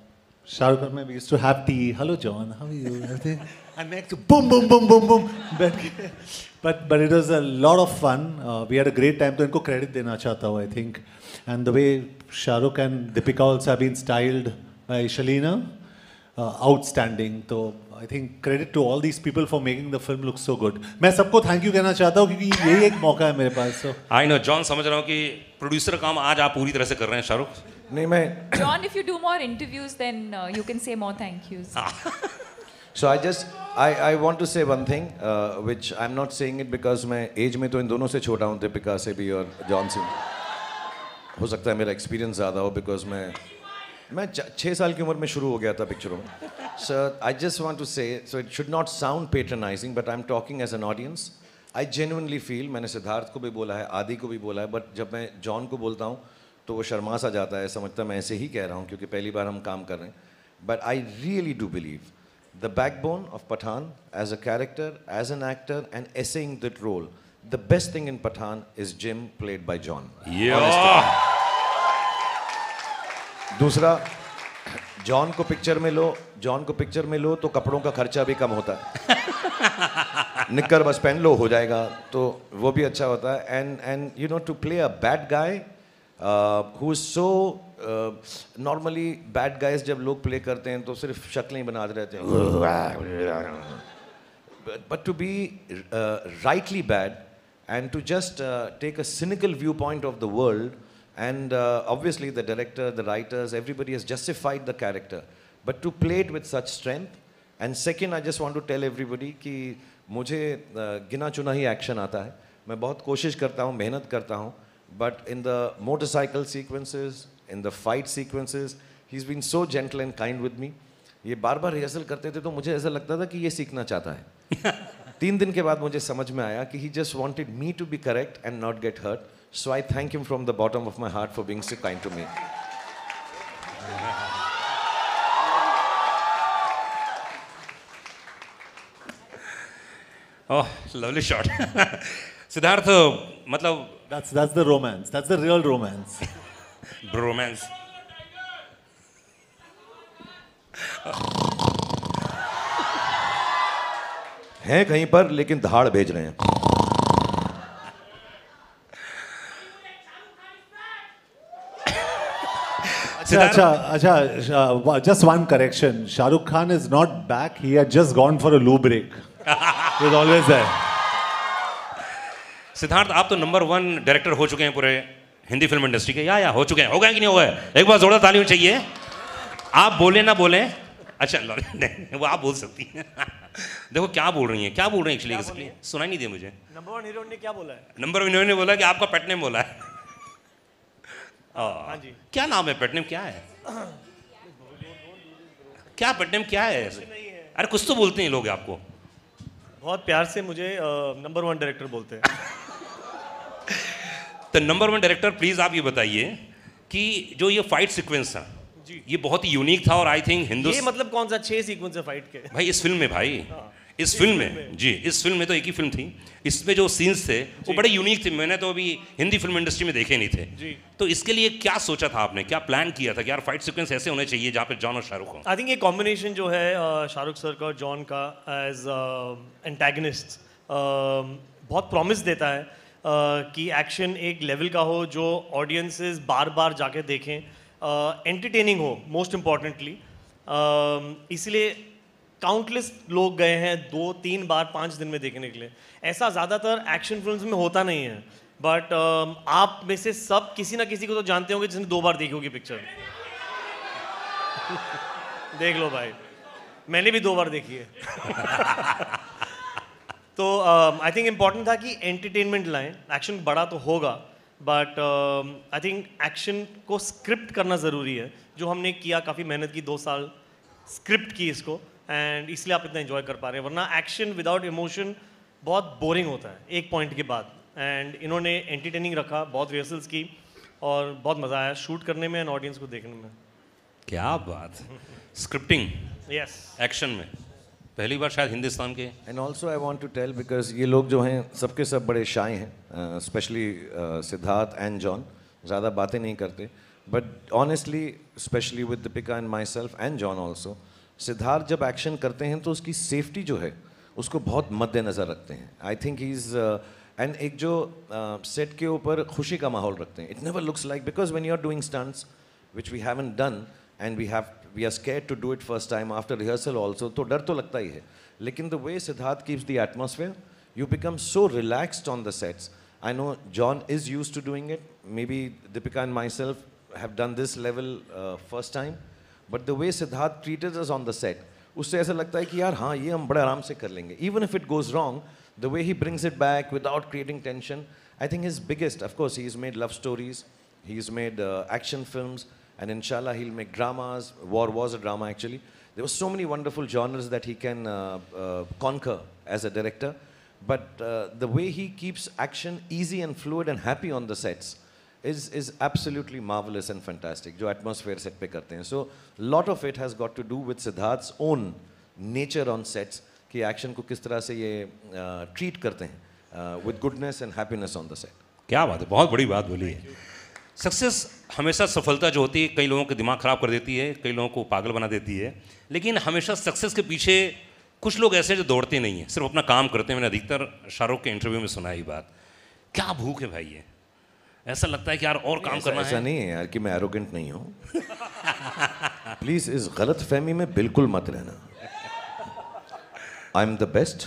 शाहरुख और मैं, we used to have tea, hello John, how are you, everything, and next boom boom boom boom boom, but it was a lot of fun, we had a great time. तो इनको credit देना चाहता हूँ, I think, and the way Shahrukh and Deepika also have been styled by Shaleena, outstanding. तो आई think credit to all these people for making the film look so good. मैं सबको thank you कहना चाहता हूँ, क्योंकि यही एक मौका है मेरे पास। सो आई नो जॉन, समझ रहा हूँ कि प्रोड्यूसर काम आज आप पूरी तरह से कर रहे हैं शाहरुख। नहीं, मैं John, if you do more interviews, then you can say more thank yous. So I want to say one thing, which I'm not saying it because मैं एज में तो इन दोनों से छोटा हूँ, दीपिका से भी और जॉन से। हो सकता है मेरा एक्सपीरियंस ज़्यादा हो, बिकॉज मैं 6 साल की उम्र में शुरू हो गया था पिक्चरों में। So I just want to say, so it should not sound patronizing, but I'm talking as an audience. I genuinely feel, मैंने सिद्धार्थ को भी बोला है, आदि को भी बोला है, बट जब मैं जॉन को बोलता हूँ तो वो शर्मा सा जाता है, समझता मैं ऐसे ही कह रहा हूँ क्योंकि पहली बार हम काम कर रहे हैं। But I really do believe the backbone of Pathaan, as a character, as an actor and essaying that role, the best thing in Pathan is Jim, played by John. दूसरा, जॉन को पिक्चर में लो तो कपड़ों का खर्चा भी कम होता है। निक्कर बस पहन लो, हो जाएगा, तो वो भी अच्छा होता है। And you know, to play a bad guy, who is so normally bad guys जब लोग play करते हैं तो सिर्फ शक्लें बना रहते हैं, but to be rightly bad and to just take a cynical viewpoint of the world, and obviously the director, the writers, everybody has justified the character, but to play it with such strength. And second, I just want to tell everybody कि मुझे गिना चुना ही action आता है, मैं बहुत कोशिश करता हूँ, मेहनत करता हूँ, but in the motorcycle sequences, in the fight sequences, he's been so gentle and kind with me. ये बार बार रिहर्सल करते थे तो मुझे ऐसा लगता था कि ये सीखना चाहता है. 3 दिन के बाद मुझे समझ में आया कि he just wanted me to be correct and not get hurt. So I thank him from the bottom of my heart for being so kind to me. Oh, lovely shot. Siddharth, मतलब That's the romance. That's the real romance. Bromance. हैं कहीं पर लेकिन धाड़ भेज रहे हैं. अच्छा, just one correction. Shah Rukh Khan is not back. He had just gone for a loo break. He was always there. Siddharth, आप तो नंबर 1 डायरेक्टर हो चुके हैं पूरे हिंदी फिल्म इंडस्ट्री के. या हो चुके हैं, हो गए कि नहीं हो गए? एक बार जोरदार तालियां चाहिए. आप बोले ना बोले, अच्छा नहीं, वो आप बोल सकती हैं. देखो क्या बोल रही हैं, क्या बोल रही हैं एक्चुअली, सुनाई नहीं दिया मुझे. नंबर 1 हीरोइन ने क्या बोला है? नंबर 1 हीरोइन ने बोला कि आपका पेट नेम बोला है. हाँ जी. क्या नाम है, पेट नेम क्या है? क्या पेट नेम क्या है? अरे कुछ तो बोलते हैं लोग आपको. बहुत प्यार से मुझे नंबर 1 डायरेक्टर बोलते हैं. तो नंबर 1 डायरेक्टर, प्लीज आप ये बताइए कि जो ये फाइट सीक्वेंस था ये बहुत ही यूनिक था, और आई थिंक ये मतलब कौन सा 6 सीक्वेंस है फाइट के? भाई इस फिल्म में, भाई इस फिल्म में जी, इस फिल्म में तो एक ही फिल्म थी, इसमें जो सीन्स थे वो बड़े यूनिक थे. मैंने तो अभी हिंदी फिल्म इंडस्ट्री में देखे नहीं थे जी. तो इसके लिए क्या सोचा था आपने, क्या प्लान किया था कि यार फाइट सीक्वेंस ऐसे होने चाहिए जहाँ पे जॉन और शाहरुख हो? आई थिंक ये कॉम्बिनेशन जो है शाहरुख सर का और जॉन का एज एंटेगनिस्ट बहुत प्रॉमिस देता है कि एक्शन एक लेवल का हो जो ऑडियंसेस बार बार जाके देखें, एंटरटेनिंग हो मोस्ट इम्पॉर्टेंटली. इसलिए काउंटलेस लोग गए हैं 2-3 बार 5 दिन में देखने के लिए. ऐसा ज़्यादातर एक्शन फिल्म्स में होता नहीं है, बट आप में से सब किसी ना किसी को तो जानते होंगे जिसने 2 बार देखी होगी पिक्चर. देख लो भाई, मैंने भी 2 बार देखी है. तो आई थिंक इम्पॉर्टेंट था कि एंटरटेनमेंट लाएं. एक्शन बड़ा तो होगा, बट आई थिंक एक्शन को स्क्रिप्ट करना ज़रूरी है, जो हमने किया. काफ़ी मेहनत की, 2 साल स्क्रिप्ट की इसको, एंड इसलिए आप इतना एंजॉय कर पा रहे हैं. वरना एक्शन विदाउट इमोशन बहुत बोरिंग होता है एक पॉइंट के बाद. एंड इन्होंने एंटरटेनिंग रखा, बहुत रिहर्सल्स की और बहुत मज़ा आया शूट करने में एंड ऑडियंस को देखने में. क्या बात. स्क्रिप्टिंग, यस, एक्शन में पहली बार शायद हिंदुस्तान के. And also I want to tell, because ये लोग जो हैं सबके सब बड़े शाय हैं, स्पेशली सिद्धार्थ एंड जॉन. ज़्यादा बातें नहीं करते, but honestly specially with Deepika and my self and John also, Siddharth जब एक्शन करते हैं तो उसकी सेफ्टी जो है उसको बहुत मद्देनज़र रखते हैं. आई थिंक ही इज़ एंड एक जो सेट के ऊपर खुशी का माहौल रखते हैं. It never looks like, because when you are doing stunts which we haven't done and we are scared to do it first time after rehearsal also, तो डर तो लगता ही है. लेकिन the way Siddharth keeps the atmosphere, you become so relaxed on the sets. I know John is used to doing it. Maybe Deepika and myself have done this level first time. But the way Siddharth treated us on the set, उससे ऐसा लगता है कि यार हाँ ये हम बड़े आराम से कर लेंगे. Even if it goes wrong, the way he brings it back without creating tension, I think his biggest, of course, he's made love stories, he's made action films, and inshallah he'll make dramas. War was a drama actually. There were so many wonderful genres that he can conquer as a director. But the way he keeps action easy and fluid and happy on the sets is absolutely marvelous and fantastic. जो atmosphere set पे करते हैं. So lot of it has got to do with Siddharth's own nature on sets कि action को किस तरह से ये treat करते हैं with goodness and happiness on the set. क्या बात है, बहुत बड़ी बात बोली है. सक्सेस हमेशा, सफलता जो होती है कई लोगों के दिमाग ख़राब कर देती है, कई लोगों को पागल बना देती है. लेकिन हमेशा सक्सेस के पीछे कुछ लोग ऐसे जो दौड़ते नहीं हैं, सिर्फ अपना काम करते हैं. मैंने अधिकतर शाहरुख के इंटरव्यू में सुना ही बात. क्या भूख है भाई ये, ऐसा लगता है कि यार और काम करना ऐसा है। नहीं है यार कि मैं एरोगेंट नहीं हूँ। प्लीज इस गलत फहमी में बिल्कुल मत रहना। I am the best,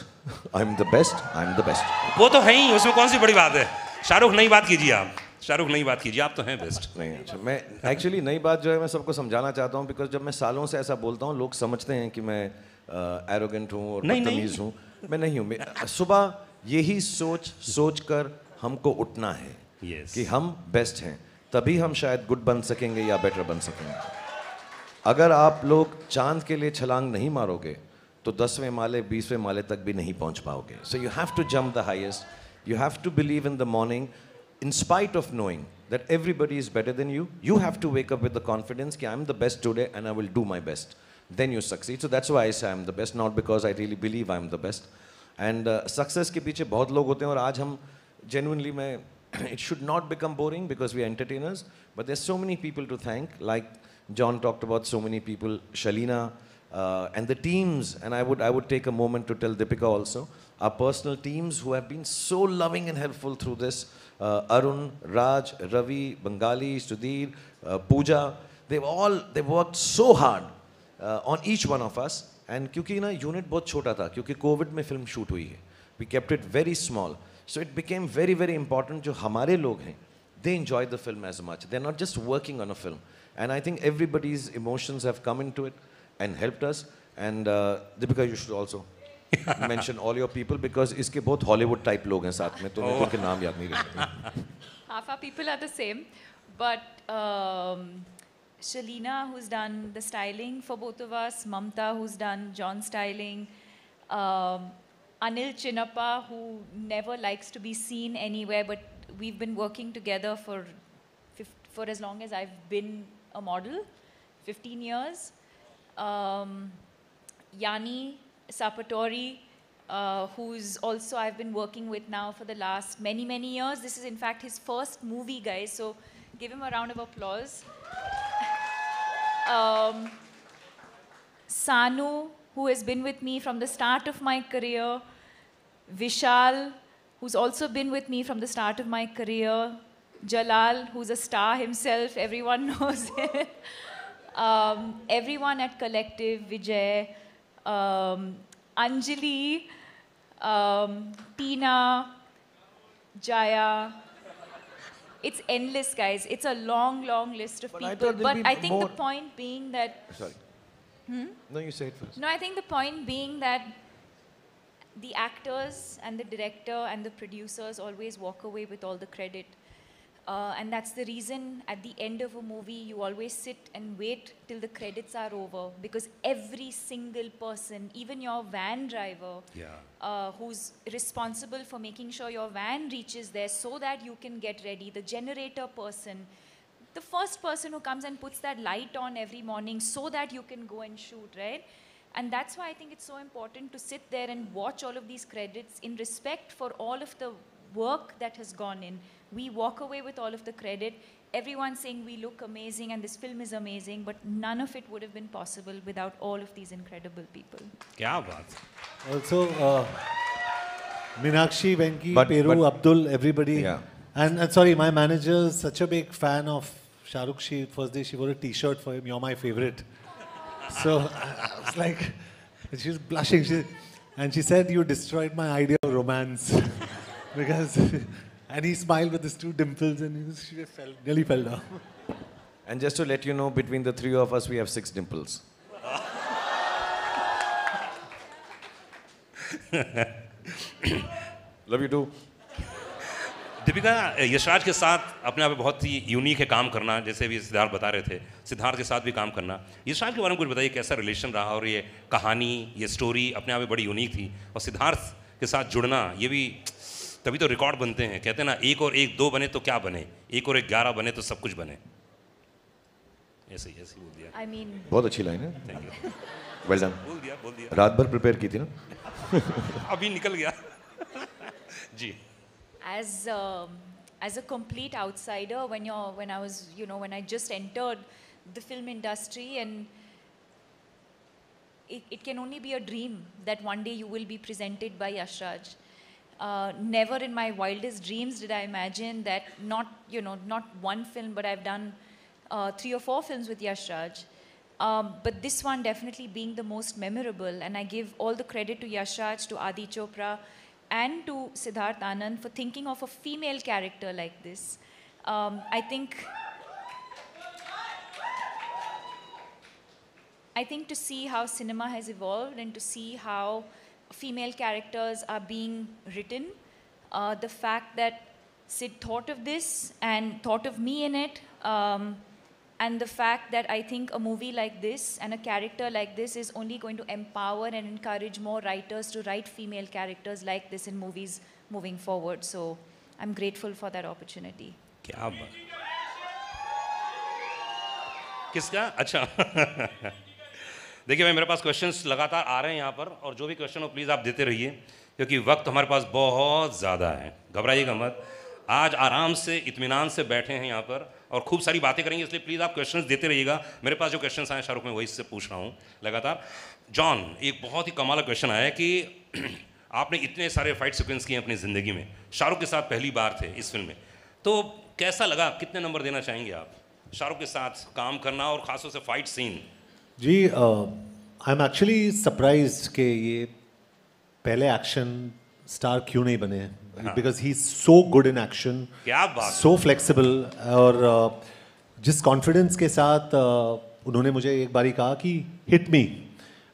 I am the best, I am the best. वो तो है ही, उसमें कौन सी बड़ी बात है। शाहरुख नई बात कीजिए आप, शाहरुख नई बात कीजिए, आप तो हैं बेस्ट। नहीं अच्छा, मैं एक्चुअली नई बात जो है मैं सबको समझाना चाहता हूँ, बिकॉज जब मैं सालों से ऐसा बोलता हूँ लोग समझते हैं कि मैं एरोगेंट हूँ और नहीं, बदतमीज हूँ। मैं नहीं हूँ। सुबह यही सोच कर हमको उठना है Yes. कि हम बेस्ट हैं, तभी हम शायद गुड बन सकेंगे या बेटर बन सकेंगे। अगर आप लोग चांद के लिए छलांग नहीं मारोगे तो 10वें माले 20वें माले तक भी नहीं पहुंच पाओगे। So you have to jump the highest, you have to believe in the morning in spite of knowing that everybody is better than you. You have to wake up with the confidence that I'm the best today and I will do my best. Then you succeed. So that's why I say I'm the best, not because I really believe I'm the best. And success के पीछे बहुत लोग होते हैं, और आज हम genuinely मैं it should not become boring because we are entertainers, but there's so many people to thank, like John talked about so many people, Shalina, and the teams, and I would take a moment to tell Deepika also, our personal teams who have been so loving and helpful through this. Arun, Raj, Ravi, Bengali, Sudhir, Pooja, they've worked so hard on each one of us. And क्योंकि ना unit बहुत छोटा था, क्योंकि Covid में film shoot हुई है, we kept it very small, so it became very very important. जो हमारे लोग हैं, they enjoy the film as much. They're not just working on a film, and I think everybody's emotions have come into it and helped us. And Deepika, you should also mention all your people because इसके बहुत Hollywood type लोग हैं साथ में, तो मैं उनके नाम याद नहीं रहते। Half our people are the same, but Shalina, who's done the styling for both of us, Mamta, who's done John's styling, Anil Chinnappa, who never likes to be seen anywhere, but we've been working together for as long as I've been a model, 15 years. Yanni Sapatori, who's also I've been working with now for the last many years. This is in fact his first movie, guys, so give him a round of applause. Sanu, who has been with me from the start of my career. Vishal, who's also been with me from the start of my career. Jalal, who's a star himself, everyone knows him. Everyone at Collective, Vijay, Anjali, Tina, Jaya. It's endless, guys. It's a long list of But I people. thought there'd But be I think more. the point being that... Sorry. No, you say it first. No, I think the point being that the actors and the director and the producers always walk away with all the credit. And that's the reason at the end of a movie, you always sit and wait till the credits are over, because every single person, even your van driver, who's responsible for making sure your van reaches there so that you can get ready, the generator person, the first person who comes and puts that light on every morning so that you can go and shoot, right? And that's why I think it's so important to sit there and watch all of these credits in respect for all of the work that has gone in. We walk away with all of the credit. Everyone's saying we look amazing and this film is amazing, but none of it would have been possible without all of these incredible people. क्या बात। Also, Meenakshi, Venki, But- Peru, but- Abdul, everybody. Yeah. And sorry, my manager is such a big fan of Shahrukh. First day she wore a T-shirt for him. You're my favorite. So I was like, she was blushing. And she said, you destroyed my idea of romance. Because, and he smiled with his two dimples and she nearly fell down. And just to let you know, between the three of us, we have 6 dimples. Love you too. Deepika, Yashraj के साथ अपने आप में बहुत ही unique है काम करना, जैसे भी सिद्धार्थ बता रहे थे, सिद्धार्थ के साथ भी काम करना। यशराज के बारे में कुछ बताइए, कैसा रिलेशन रहा, और ये कहानी, ये स्टोरी अपने आप में बड़ी यूनिक थी, और सिद्धार्थ के साथ जुड़ना, ये भी तभी तो रिकॉर्ड बनते हैं। कहते हैं ना, 1 और 1 2 बने तो क्या बने, 1 और 1 11 बने तो सब कुछ बने। ऐसे ही बोल दिया। I mean, बहुत अच्छी लाइन है। Thank you. Well done. बोल दिया। रात भर प्रिपेयर की थी ना? अभी निकल गया। जी। as a complete outsider, when I just entered the film industry, and it can only be a dream that one day you will be presented by Yashraj. Never in my wildest dreams did I imagine that not one film, but I've done 3 or 4 films with Yash Raj. But this one definitely being the most memorable, and I give all the credit to Yash Raj, to Adi Chopra, and to Siddharth Anand for thinking of a female character like this. I think to see how cinema has evolved and to see how female characters are being written, the fact that Sid thought of this and thought of me in it, and the fact that I think a movie like this and a character like this is only going to empower and encourage more writers to write female characters like this in movies moving forward. So I'm grateful for that opportunity. क्या बात, किसका? अच्छा देखिए भाई, मेरे पास questions लगातार आ रहे हैं यहाँ पर, और जो भी क्वेश्चन हो प्लीज़ आप देते रहिए, क्योंकि वक्त हमारे पास बहुत ज़्यादा है। घबराइएगा मत, आज आराम से इत्मीनान से बैठे हैं यहाँ पर और खूब सारी बातें करेंगे, इसलिए प्लीज़ आप क्वेश्चंस देते रहिएगा। मेरे पास जो क्वेश्चंस आए शाहरुख, में वही से पूछ रहा हूँ लगातार। जॉन, एक बहुत ही कमाल का क्वेश्चन आया कि आपने इतने सारे फाइट सीक्वेंस किए अपनी ज़िंदगी में, शाहरुख के साथ पहली बार थे इस फिल्म में, तो कैसा लगा? कितने नंबर देना चाहेंगे आप शाहरुख के साथ काम करना और ख़ासतौर से फाइट सीन? जी, आई एम एक्चुअली सरप्राइज्ड कि ये पहले एक्शन स्टार क्यों नहीं बने, because he is so good in action, क्या बात, सो फ्लेक्सिबल, और जिस कॉन्फिडेंस के साथ उन्होंने मुझे एक बारी कहा कि hit me,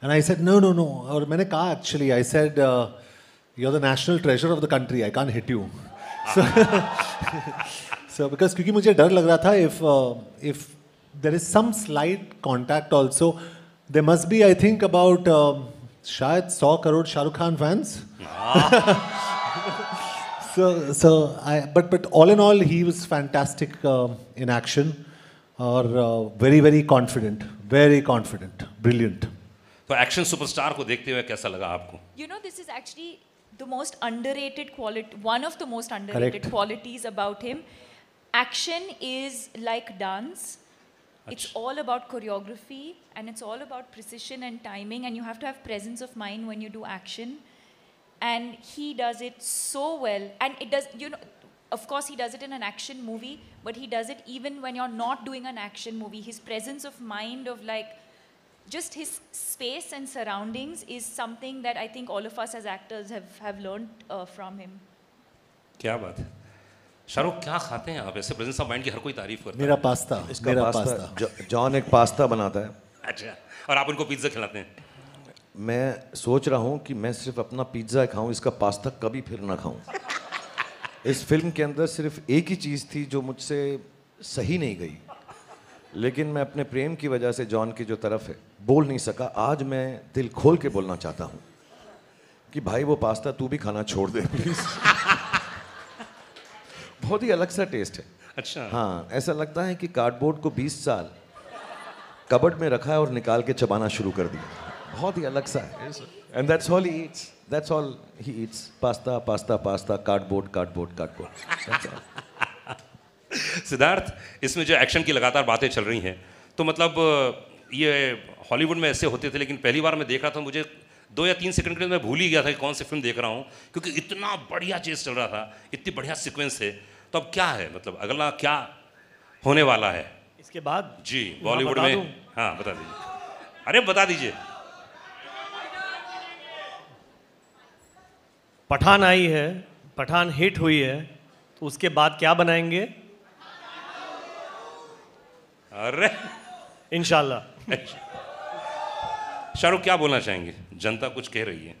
and I said no no no, और मैंने कहा actually I said you are the national treasure of the country, I can't hit you. So because क्योंकि मुझे डर लग रहा था if there is some slight contact also. There must be, I think, about शायद 100 crore Shahrukh Khan fans. But all in all, he was fantastic in action, और very confident, brilliant. तो action superstar को देखते हुए कैसा लगा आपको? You know, this is actually the most underrated quality, one of the most underrated Correct. qualities about him. Action is like dance. It's all about choreography, and it's all about precision and timing, and you have to have presence of mind when you do action. And he does it so well. And it does, of course he does it in an action movie, but he does it even when you're not doing an action movie. His presence of mind, of like just his space and surroundings, is something that I think all of us as actors have learned from him. क्या बात है। शाहरुख, क्या खाते हैं आप? ऐसे presence of mind की हर कोई तारीफ करता है। मेरा पास्ता, जॉन एक पास्ता बनाता है। अच्छा, और आप उनको पिज्ज़ा खिलाते हैं? मैं सोच रहा हूँ कि मैं सिर्फ अपना पिज्ज़ा खाऊं, इसका पास्ता कभी फिर ना खाऊं। इस फिल्म के अंदर सिर्फ एक ही चीज़ थी जो मुझसे सही नहीं गई, लेकिन मैं अपने प्रेम की वजह से जॉन की जो तरफ है बोल नहीं सका। आज मैं दिल खोल के बोलना चाहता हूँ कि भाई वो पास्ता तू भी खाना छोड़ दे प्लीज़। बहुत ही अलग सा टेस्ट है। अच्छा, हाँ, ऐसा लगता है कि कार्डबोर्ड को 20 साल कबर्ड में रखा है और निकाल के चबाना शुरू कर दिया। बहुत ही अलग सा है। And that's all he eats, that's all he eats, pasta pasta pasta, cardboard cardboard cardboard. Siddharth, इसमें जो एक्शन की लगातार बातें चल रही हैं, तो मतलब ये हॉलीवुड में ऐसे होते थे, लेकिन पहली बार मैं देख रहा था, मुझे 2 या 3 सेकंड के लिए मैं भूल ही गया था कि कौन सी फिल्म देख रहा हूँ, क्योंकि इतना बढ़िया चीज़ चल रहा था, इतनी बढ़िया सीक्वेंस है। तो अब क्या है, मतलब अगला क्या होने वाला है इसके बाद? जी, बॉलीवुड में। हाँ, बता दीजिए। अरे बता दीजिए। पठान आई है, पठान हिट हुई है, तो उसके बाद क्या बनाएंगे? अरे इंशाल्लाह। शाहरुख, क्या बोलना चाहेंगे? जनता कुछ कह रही है।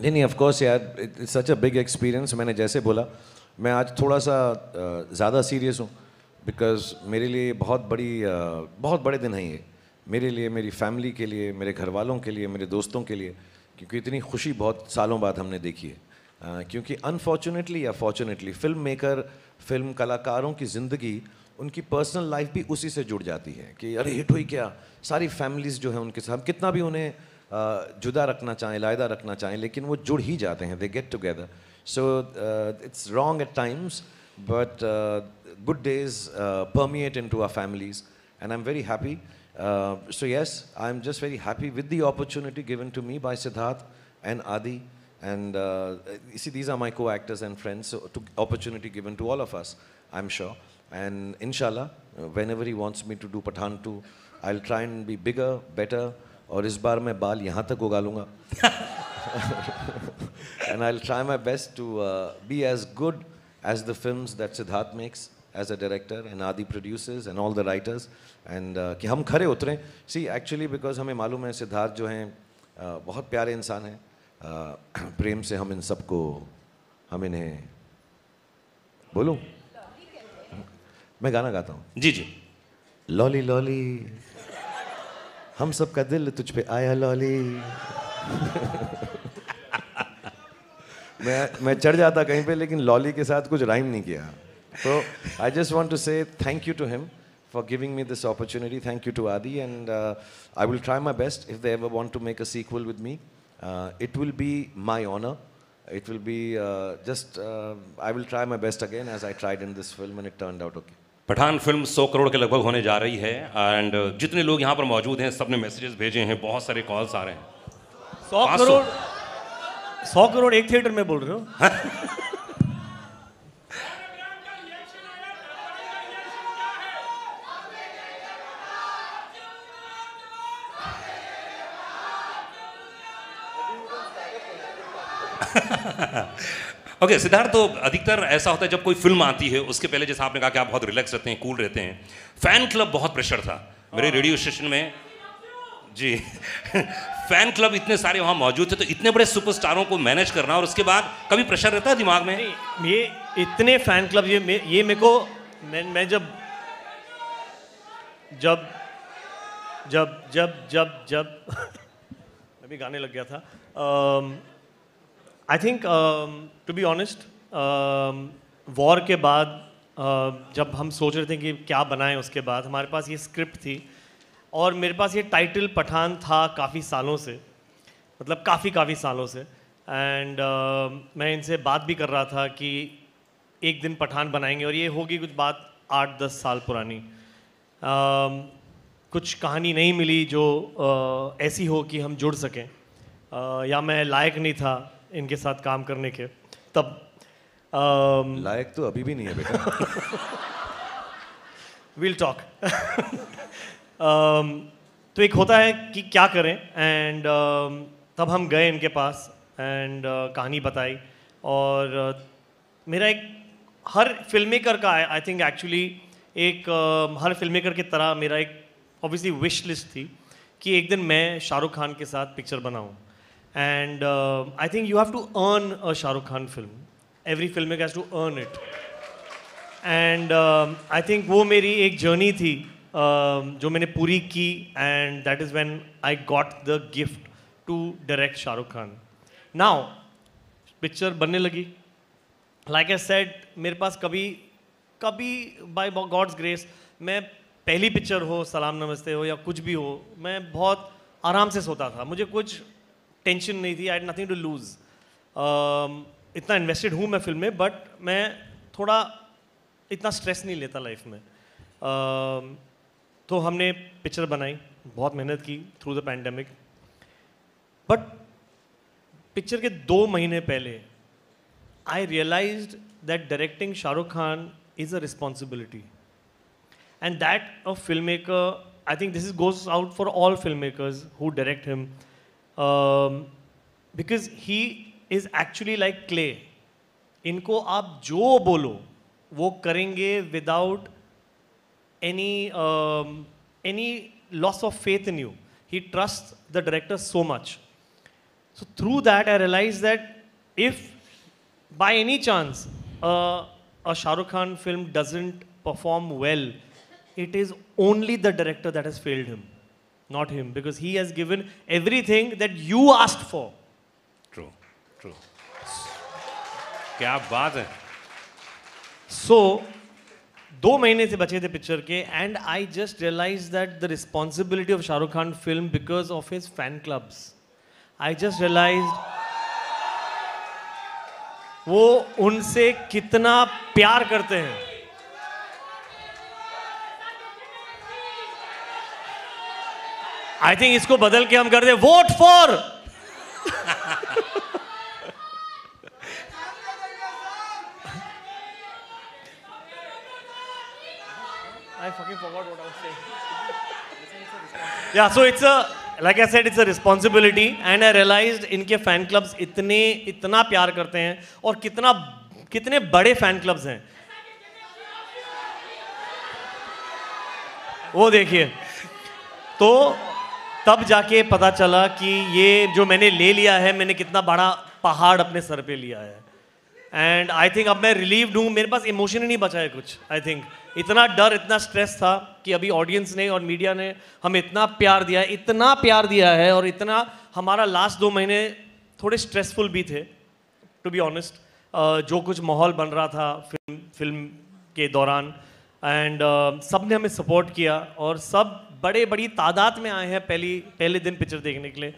नहीं, ऑफ कोर्स यार, it's such a big experience. मैंने जैसे बोला, मैं आज थोड़ा सा ज़्यादा सीरियस हूँ, बिकॉज मेरे लिए बहुत बड़े दिन हैं ये, मेरे लिए, मेरी फैमिली के लिए, मेरे घर वालों के लिए, मेरे दोस्तों के लिए, क्योंकि इतनी खुशी बहुत सालों बाद हमने देखी है। क्योंकि अनफॉर्चुनेटली या फॉर्चुनेटली फिल्म मेकर, फिल्म कलाकारों की ज़िंदगी, उनकी पर्सनल लाइफ भी उसी से जुड़ जाती है कि अरे हिट हुई क्या। सारी फैमिलीज़ जो हैं उनके साथ, कितना भी उन्हें जुदा रखना चाहें, लायदा रखना चाहें, लेकिन वो जुड़ ही जाते हैं, they get together. So it's wrong at times, but good days permeate into our families, and I'm very happy. So yes, I'm just very happy with the opportunity given to me by Siddharth and Adi And you see, these are my co-actors and friends, so opportunity given to all of us, I'm sure. And inshallah, whenever he wants me to do Pathaan 2, I'll try and be bigger, better, और इस बार मैं बाल यहाँ तक उगा लूँगा. And I'll try my best to be as good as the films that Siddharth makes as a director and Adi produces and all the writers, and कि हम खरे उतरें. See, actually because हमें मालूम है सिद्धार्थ जो हैं बहुत प्यारे इंसान हैं. प्रेम से हम इन सबको, हम इन्हें बोलूं, मैं गाना गाता हूँ. जी जी. लॉली लॉली हम सबका दिल तुझ पे आया लॉली. मैं चढ़ जाता कहीं पे, लेकिन लॉली के साथ कुछ राइम नहीं किया. तो I just want to say thank you to him for giving me this opportunity. Thank you to Adi, and I will try my best if they ever want to make a sequel with me. It will be my honor. It will be I will try my best again as I tried in this film, and it turned out okay. Pathaan फिल्म 100 करोड़ के लगभग होने जा रही है, and जितने लोग यहाँ पर मौजूद हैं सब ने मैसेजेस भेजे हैं, बहुत सारे कॉल्स आ रहे हैं. 100 करोड़ एक थिएटर में बोल रहे हो? ओके सिद्धार्थ, तो अधिकतर ऐसा होता है जब कोई फिल्म आती है उसके पहले, जैसा आपने कहा कि आप बहुत रिलैक्स रहते हैं, कूल रहते हैं. फैन क्लब बहुत प्रेशर था मेरे रेडियो स्टेशन में जी. फैन क्लब इतने सारे वहाँ मौजूद थे, तो इतने बड़े सुपरस्टारों को मैनेज करना और उसके बाद कभी प्रेशर रहता है दिमाग में? ये इतने फैन क्लब, ये मेरे को, मैं जब जब जब जब जब जब मैं भी गाने लग गया था. I think to be honest, War के बाद जब हम सोच रहे थे कि क्या बनाएं, उसके बाद हमारे पास ये स्क्रिप्ट थी और मेरे पास ये टाइटल पठान था काफ़ी सालों से, मतलब काफ़ी सालों से. एंड मैं इनसे बात भी कर रहा था कि एक दिन पठान बनाएंगे, और ये होगी कुछ बात 8-10 साल पुरानी. कुछ कहानी नहीं मिली जो ऐसी हो कि हम जुड़ सकें, या मैं लायक नहीं था इनके साथ काम करने के तब. लायक तो अभी भी नहीं है बेटा. Will talk. तो एक होता है कि क्या करें, एंड तब हम गए इनके पास एंड कहानी बताई. और मेरा एक, हर फिल्म मेकर का आई थिंक एक्चुअली एक हर फिल्म मेकर की तरह मेरा एक ऑब्वियसली विश लिस्ट थी कि एक दिन मैं शाहरुख खान के साथ पिक्चर बनाऊं. And I think you have to earn a Shah Rukh Khan film. Every filmmaker has to earn it. And I think वो मेरी एक journey थी जो मैंने पूरी की, and that is when I got the gift to direct Shah Rukh Khan. Now, picture बनने लगी. Like I said, मेरे पास कभी by God's grace, मैं पहली पिक्चर हो, सलाम नमस्ते हो या कुछ भी हो, मैं बहुत आराम से सोता था. मुझे कुछ टेंशन नहीं थी. I had nothing to lose. इतना इन्वेस्टेड हूँ मैं फिल्म में, बट मैं थोड़ा इतना स्ट्रेस नहीं लेता लाइफ में. तो हमने पिक्चर बनाई, बहुत मेहनत की through the pandemic. But picture के 2 महीने पहले I realised that directing Shahrukh Khan is a responsibility, and that a film maker, I think this is goes out for all film makers who direct him. Because he is actually like clay. इनको आप जो बोलो वो करेंगे without any loss of faith in you. He trusts the director so much. So through that I realized that if by any chance a Shah Rukh Khan film doesn't perform well, it is only the director that has failed him, not him, because he has given everything that you asked for. True. क्या बात है. So 2 महीने से बचे थे picture के, and I just realized that the responsibility of Shah Rukh Khan film because of his fan clubs. I just realized वो उनसे कितना प्यार करते हैं. आई थिंक इसको बदल के हम कर दे vote for. I fucking forgot what I was saying. Yeah, so it's a, like I said, it's a responsibility, and I realized इनके फैन क्लब्स इतना प्यार करते हैं और कितने बड़े फैन क्लब्स हैं वो देखिए। तो तब जाके पता चला कि ये जो मैंने ले लिया है, मैंने कितना बड़ा पहाड़ अपने सर पे लिया है। एंड आई थिंक अब मैं रिलीव्ड हूँ, मेरे पास इमोशन ही नहीं बचा है कुछ। आई थिंक इतना डर, इतना स्ट्रेस था कि अभी ऑडियंस ने और मीडिया ने हमें इतना प्यार दिया है और इतना, हमारा लास्ट 2 महीने थोड़े स्ट्रेसफुल भी थे टू बी ऑनेस्ट। जो कुछ माहौल बन रहा था फिल्म के दौरान, एंड सब ने हमें सपोर्ट किया और सब बड़ी तादाद में आए हैं पहले दिन पिक्चर देखने के लिए।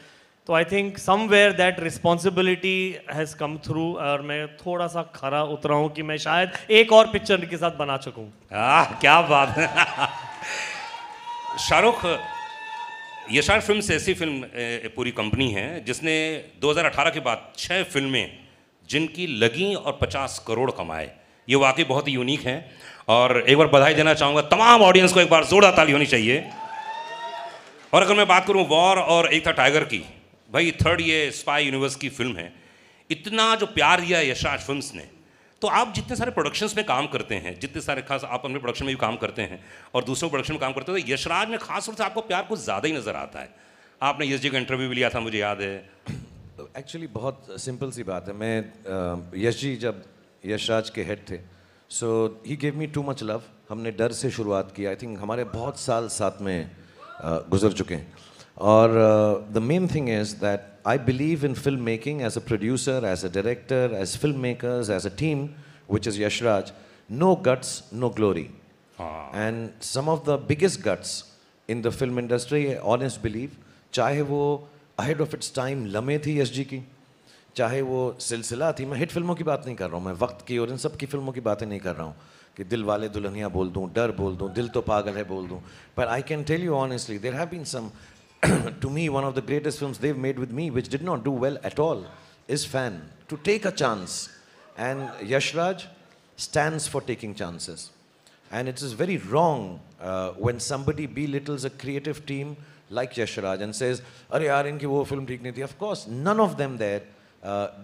तो I think somewhere that responsibility has come through, और मैं थोड़ा सा खरा उतरा हूँ कि मैं शायद एक और पिक्चर के साथ बना सकूँ। क्या बात है। शाहरुख, यशार फिल्म्स ऐसी फिल्म पूरी कंपनी है जिसने 2018 के बाद 6 फिल्में जिनकी लगी और 50 करोड़ कमाए। ये वाकई बहुत ही यूनिक है और एक बार बधाई देना चाहूँगा तमाम ऑडियंस को, एक बार जोरदार ताली होनी चाहिए। और अगर मैं बात करूँ वॉर और एक था टाइगर की, भाई 3rd ये स्पाई यूनिवर्स की फिल्म है, इतना जो प्यार दिया यशराज फिल्म्स ने। तो आप जितने सारे प्रोडक्शंस में काम करते हैं, जितने सारे खास आप अपने प्रोडक्शन में भी काम करते हैं और दूसरों प्रोडक्शन में काम करते हैं, तो यशराज में खास तौर से आपको प्यार कुछ ज़्यादा ही नज़र आता है। आपने यश जी का इंटरव्यू भी लिया था, मुझे याद है। एक्चुअली बहुत सिंपल सी बात है। मैं यश जी जब यशराज के हेड थे, so he give me too much love. हमने डर से शुरुआत की। आई थिंक हमारे बहुत साल साथ में गुजर चुके हैं। और the main thing is that I believe in film making as a producer, as a director, as film makers, as a team which is Yashraj, no guts no glory. And some of the biggest guts in the film industry, honest believe, चाहे वो ahead of its time लम्हे थी यश जी की, चाहे वो सिलसिला थी, मैं हिट फिल्मों की बात नहीं कर रहा हूँ, मैं वक्त की और इन सब की फिल्मों की बातें नहीं कर रहा हूँ कि दिल वाले दुल्हनिया बोल दूँ, डर बोल दूँ, दिल तो पागल है बोल दूँ। पर I can tell you honestly, there have been some, to me, one of the greatest films they've made with me, which did not do well at all, is Fan. To take a chance. And Yashraj stands for taking chances. And it is very wrong when somebody belittles a creative team like Yashraj and says, "Arey yaar, inki wo film theek nahi thi." Of course, none of them there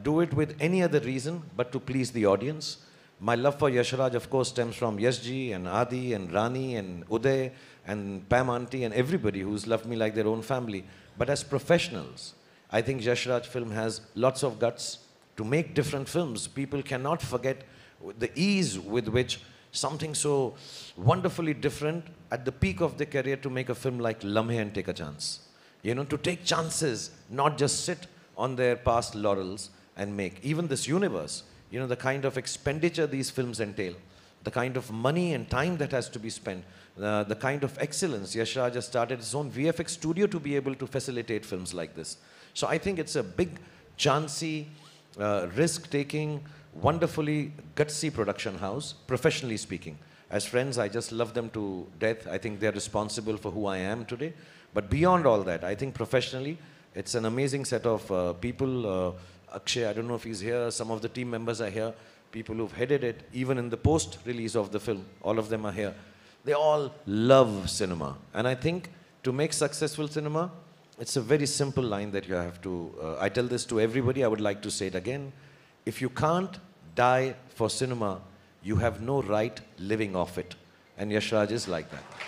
do it with any other reason but to please the audience. My love for Yashraj, of course, stems from Yash ji and Adi and Rani and Uday and Pam auntie and everybody who's loved me like their own family. But as professionals, I think Yashraj film has lots of guts to make different films. People cannot forget the ease with which something so wonderfully different at the peak of their career to make a film like Lamhe and take a chance. You know, to take chances, not just sit on their past laurels and make. Even this universe, you know, the kind of expenditure these films entail, the kind of money and time that has to be spent, the kind of excellence. Yashraj has started his own VFX studio to be able to facilitate films like this. So I think it's a big, chancy, risk-taking, wonderfully gutsy production house, professionally speaking. As friends, I just love them to death. I think they're responsible for who I am today. But beyond all that, I think professionally, it's an amazing set of people. Akshay, I don't know if he's here. Some of the team members are here. People who've headed it, even in the post-release of the film, all of them are here. They all love cinema. And I think to make successful cinema, it's a very simple line that you have to, I tell this to everybody, I would like to say it again. If you can't die for cinema, you have no right living off it. And Yashraj is like that.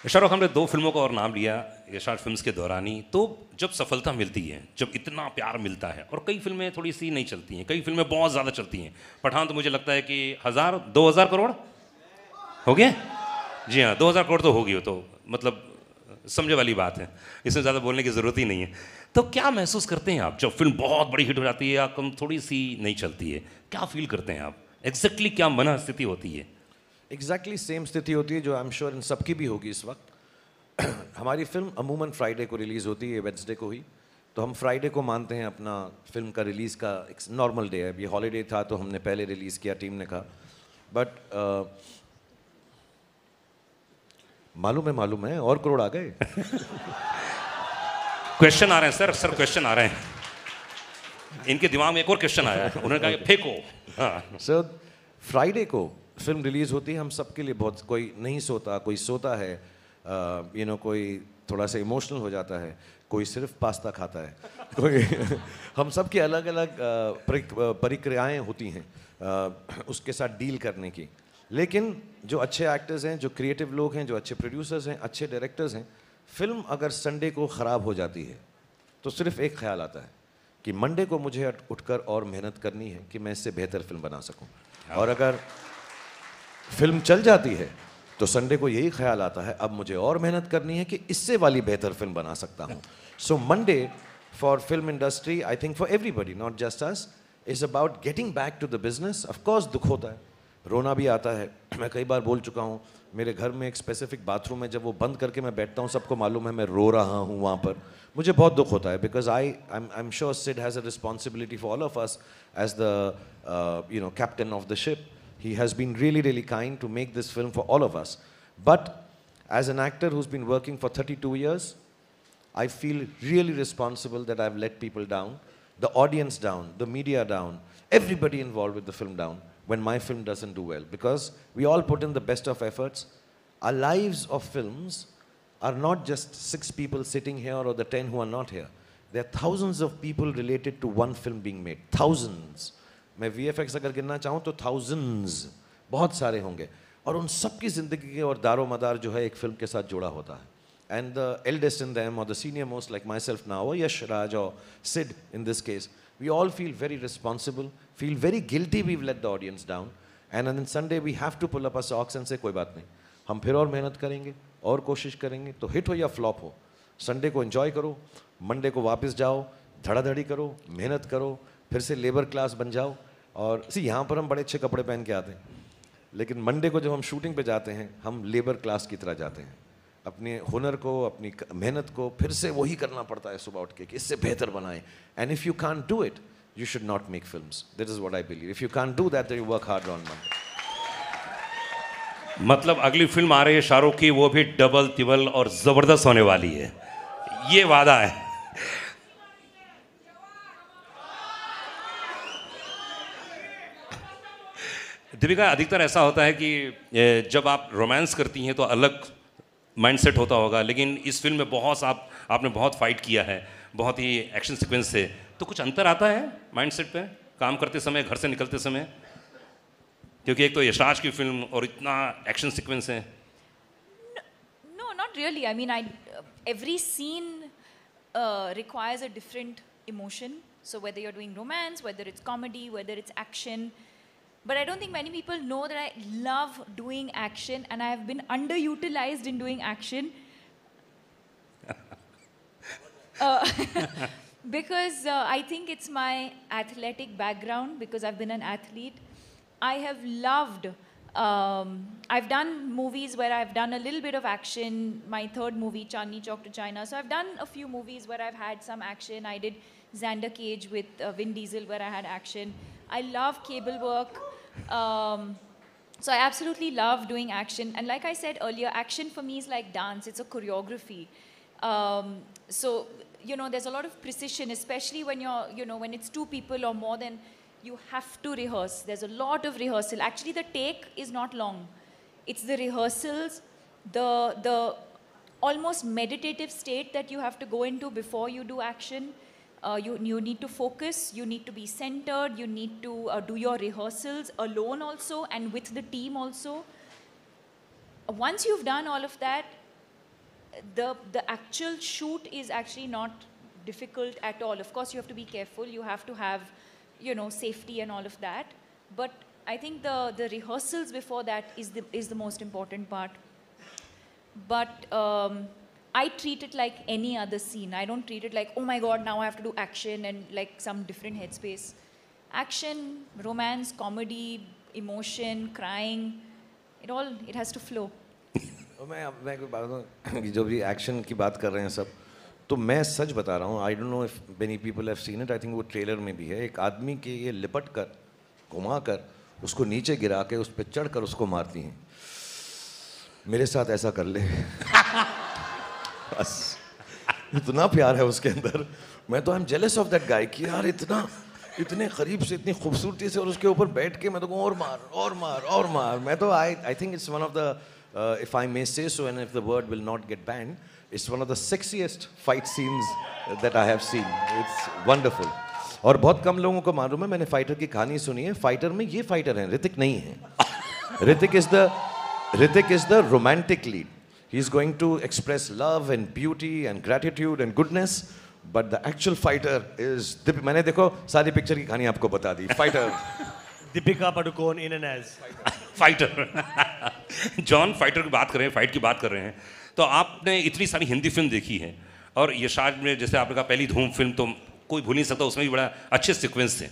Shahrukh, हमने 2 फिल्मों का और नाम लिया Yashraj films के दौरान ही। तो जब सफलता मिलती है, जब इतना प्यार मिलता है, और कई फिल्में थोड़ी सी नहीं चलती हैं, कई फिल्में बहुत ज़्यादा चलती हैं। पठान तो मुझे लगता है कि 1000-2000 करोड़ हो गए। जी हाँ, 2000 करोड़ तो हो गई हो, तो मतलब समझे वाली बात है, इसमें ज़्यादा बोलने की ज़रूरत ही नहीं है। तो क्या महसूस करते हैं आप जब फिल्म बहुत बड़ी हिट हो जाती है या कम थोड़ी सी नहीं चलती है? क्या फील करते हैं आप? एग्जैक्टली क्या मन स्थिति होती है? एग्जैक्टली सेम स्थिति होती है जो आई एम श्योर इन सबकी भी होगी इस वक्त। हमारी फिल्म अमूमन फ्राइडे को रिलीज़ होती है, वेडनेसडे को ही, तो हम फ्राइडे को मानते हैं अपना फिल्म का रिलीज़ का एक नॉर्मल डे है। अभी हॉलीडे था तो हमने पहले रिलीज़ किया, टीम ने कहा। बट मालूम है और करोड़ आ गए। क्वेश्चन आ रहे हैं सर क्वेश्चन आ रहे हैं। इनके दिमाग में एक और क्वेश्चन आया है, उन्होंने कहा फेंको। हाँ। सर फ्राइडे को फिल्म रिलीज़ होती है हम सबके लिए बहुत, कोई नहीं सोता, कोई सोता है, कोई थोड़ा सा इमोशनल हो जाता है, कोई सिर्फ पास्ता खाता है, कोई हम सब की अलग अलग प्रक्रियाएं होती हैं उसके साथ डील करने की। लेकिन जो अच्छे एक्टर्स हैं, जो क्रिएटिव लोग हैं, जो अच्छे प्रोड्यूसर्स हैं, अच्छे डायरेक्टर्स हैं, फिल्म अगर संडे को ख़राब हो जाती है तो सिर्फ एक ख्याल आता है कि मंडे को मुझे उठकर और मेहनत करनी है कि मैं इससे बेहतर फिल्म बना सकूं। और अगर फिल्म चल जाती है तो संडे को यही ख्याल आता है अब मुझे और मेहनत करनी है कि इससे वाली बेहतर फिल्म बना सकता हूं। So Monday for film industry, I think for everybody, not just us, is about getting back to the business. Of course दुख होता है, रोना भी आता है। मैं कई बार बोल चुका हूँ, मेरे घर में एक स्पेसिफिक बाथरूम है, जब वो बंद करके मैं बैठता हूँ सबको मालूम है मैं रो रहा हूँ वहाँ पर। मुझे बहुत दुख होता है because I am sure Sid has a responsibility for all of us as the captain of the ship. He has been really, really kind to make this film for all of us. But as an actor who's been working for 32 years, I feel really responsible that I've let people down, the audience down, the media down, everybody involved with the film down when my film doesn't do well. Because we all put in the best of efforts. Our lives of films are not just 6 people sitting here or the 10 who are not here. There are thousands of people related to one film being made. Thousands. मैं VFX अगर गिनना चाहूँ तो thousands, बहुत सारे होंगे, और उन सब की ज़िंदगी के और दारो मदार जो है एक फिल्म के साथ जुड़ा होता है। And the eldest in them or the senior most like myself now or Yash Raj or Sid in this case, we all feel very responsible, feel very guilty we've let the audience down, and on Sunday we have to pull up our socks and say कोई बात नहीं, हम फिर और मेहनत करेंगे और कोशिश करेंगे, तो हिट हो या फ्लॉप हो, संडे को एंजॉय करो, मंडे को वापस जाओ, धड़ाधड़ी करो, मेहनत करो, फिर से लेबर क्लास बन जाओ। और यहाँ पर हम बड़े अच्छे कपड़े पहन के आते हैं, लेकिन मंडे को जब हम शूटिंग पे जाते हैं हम लेबर क्लास की तरह जाते हैं। अपने हुनर को, अपनी मेहनत को फिर से वही करना पड़ता है सुबह उठ के कि इससे बेहतर बनाएं। And if you can't do it you should not make films. That is what I believe. If you can't do that you work hard on Monday. मतलब अगली फिल्म आ रही है शाहरुख की, वो भी डबल तिबल और ज़बरदस्त होने वाली है, ये वादा है। दीपिका, अधिकतर ऐसा होता है कि जब आप रोमांस करती हैं तो अलग माइंडसेट होता होगा, लेकिन इस फिल्म में आपने बहुत फाइट किया है, बहुत ही एक्शन सीक्वेंस से, तो कुछ अंतर आता है माइंडसेट पे काम करते समय, घर से निकलते समय? क्योंकि एक तो यशराज की फिल्म और इतना एक्शन सीक्वेंस है। No, not really. I mean, every scene requires a different emotion. So whether you're doing romance, whether it's comedy, whether it's action. But I don't think many people know that I love doing action and I have been underutilized in doing action. Because I think it's my athletic background, because I've been an athlete. I have loved, I've done movies where I've done a little bit of action. My third movie, Chandni Chowk to China. So I've done a few movies where I've had some action. I did Xander Cage with Vin Diesel where I had action. I love cable work. So I absolutely love doing action. And like I said earlier, action for me is like dance. It's a choreography. So, you know, there's a lot of precision, especially when you're, you know, when it's two people or more than, you have to rehearse. There's a lot of rehearsal. Actually, the take is not long. It's the rehearsals, the almost meditative state that you have to go into before you do action. You need to focus, you need to be centered, you need to do your rehearsals alone also and with the team also. Once you've done all of that, the actual shoot is actually not difficult at all. Of course, you have to be careful, you have to have, you know, safety and all of that. But I think the rehearsals before that is the most important part. But I treat it like any other scene. I don't treat it like, oh my God, now I have to do action and like some different headspace. Action, romance, comedy, emotion, crying, it has to flow. मैं कोई बात बताऊँ, जो भी action की बात कर रहे हैं सब, तो मैं सच बता रहा हूँ, I don't know if many people have seen it, I think वो ट्रेलर में भी है, एक आदमी के ये लिपट कर, घुमा कर, उसको नीचे गिरा के उस पर चढ़ कर उसको मारती हैं। मेरे साथ ऐसा कर ले। बस इतना प्यार है उसके अंदर। मैं तो I am jealous of that guy कि यार इतना इतने करीब से, इतनी खूबसूरती से, और उसके ऊपर बैठ के मैं तो कहूँ और मार और मार और मार. मैं तो I think it's one of the, if I may say so, and if the word will not get banned, it's one of the sexiest fight scenes that I have seen. It's wonderful. और बहुत कम लोगों को मालूम है, मैंने fighter की कहानी सुनी है. फाइटर में ये फाइटर हैं, ऋतिक नहीं है. Hrithik is the romantic lead. He's going to express love and beauty and gratitude and goodness. But the actual fighter is मैंने देखो सारी पिक्चर की कहानी आपको बता दी. Fighter Deepika Padukone in and as Fighter. John Fighter की बात कर रहे हैं, फाइट की बात कर रहे हैं. तो आपने इतनी सारी हिंदी फिल्म देखी है, और यशाज में जैसे आपने कहा पहली धूम फिल्म तो कोई भूल नहीं सकता, उसमें भी बड़ा अच्छे सीक्वेंस थे.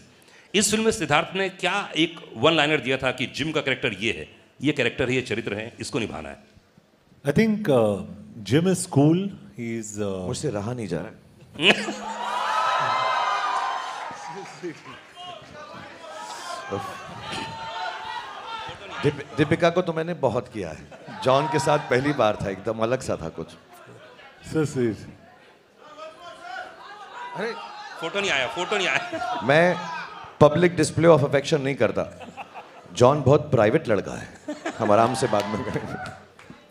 इस फिल्म में सिद्धार्थ ने क्या एक वन लाइनर दिया था कि जिम का कैरेक्टर ये है, ये कैरेक्टर है, ये चरित्र है, इसको निभाना है. I think gym is cool. He is मुझसे रहा नहीं जा रहा. दीपिका को तो मैंने बहुत किया है. जॉन के साथ पहली बार था, एकदम अलग सा था कुछ. अरे फोटो नहीं आया. मैं पब्लिक डिस्प्ले ऑफ अफेक्शन नहीं करता. जॉन बहुत प्राइवेट लड़का है, हम आराम से बाद में करेंगे.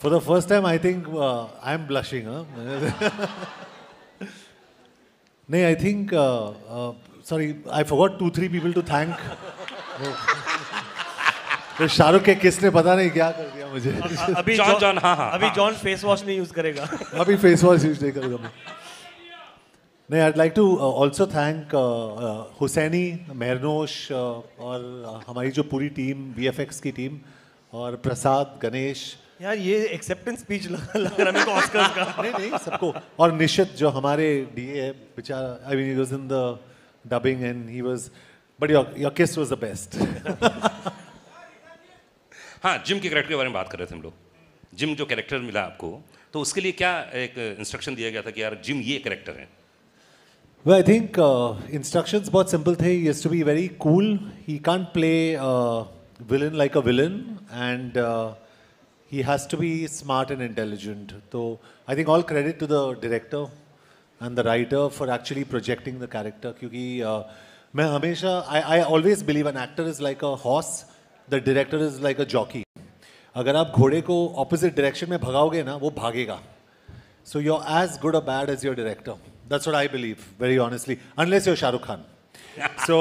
For the first time I think I am blushing. नहीं, I think sorry, I forgot 2-3 people to thank. तो शाहरुख के किसने पता नहीं क्या कर दिया मुझे. अभी जॉन अभी जॉन फेस वॉश नहीं यूज करेगा. अभी फेस वॉश यूज नहीं करूँगा. नहीं, I like to also thank Hussaini, Mehernosh और हमारी जो पूरी टीम, VFX की टीम, और प्रसाद, गणेश. यार ये एक्सेप्टेंस स्पीच लग रहा है मेरे को ऑस्कर्स का. नहीं सबको. और निशित जो हमारे DA है बेचारा, I mean he was in the dubbing and he was, but your किस वाज द बेस्ट. हाँ, जिम के कैरेक्टर के बारे में बात कर रहे थे हम लोग. जिम जो कैरेक्टर मिला आपको, तो उसके लिए क्या एक इंस्ट्रक्शन दिया गया था कि यार जिम ये कैरेक्टर है? Well, I think instructions बहुत simple थे. He has to be very cool. He can't play villain like a villain, and he has to be smart and intelligent. So I think all credit to the director and the writer for actually projecting the character. क्योंकि मैं हमेशा I always believe an actor is like a horse, the director is like a jockey. अगर आप घोड़े को opposite direction में भगाओगे ना, वो भागेगा. So you're as good or bad as your director. That's what I believe, very honestly, unless you're Shah Rukh Khan. So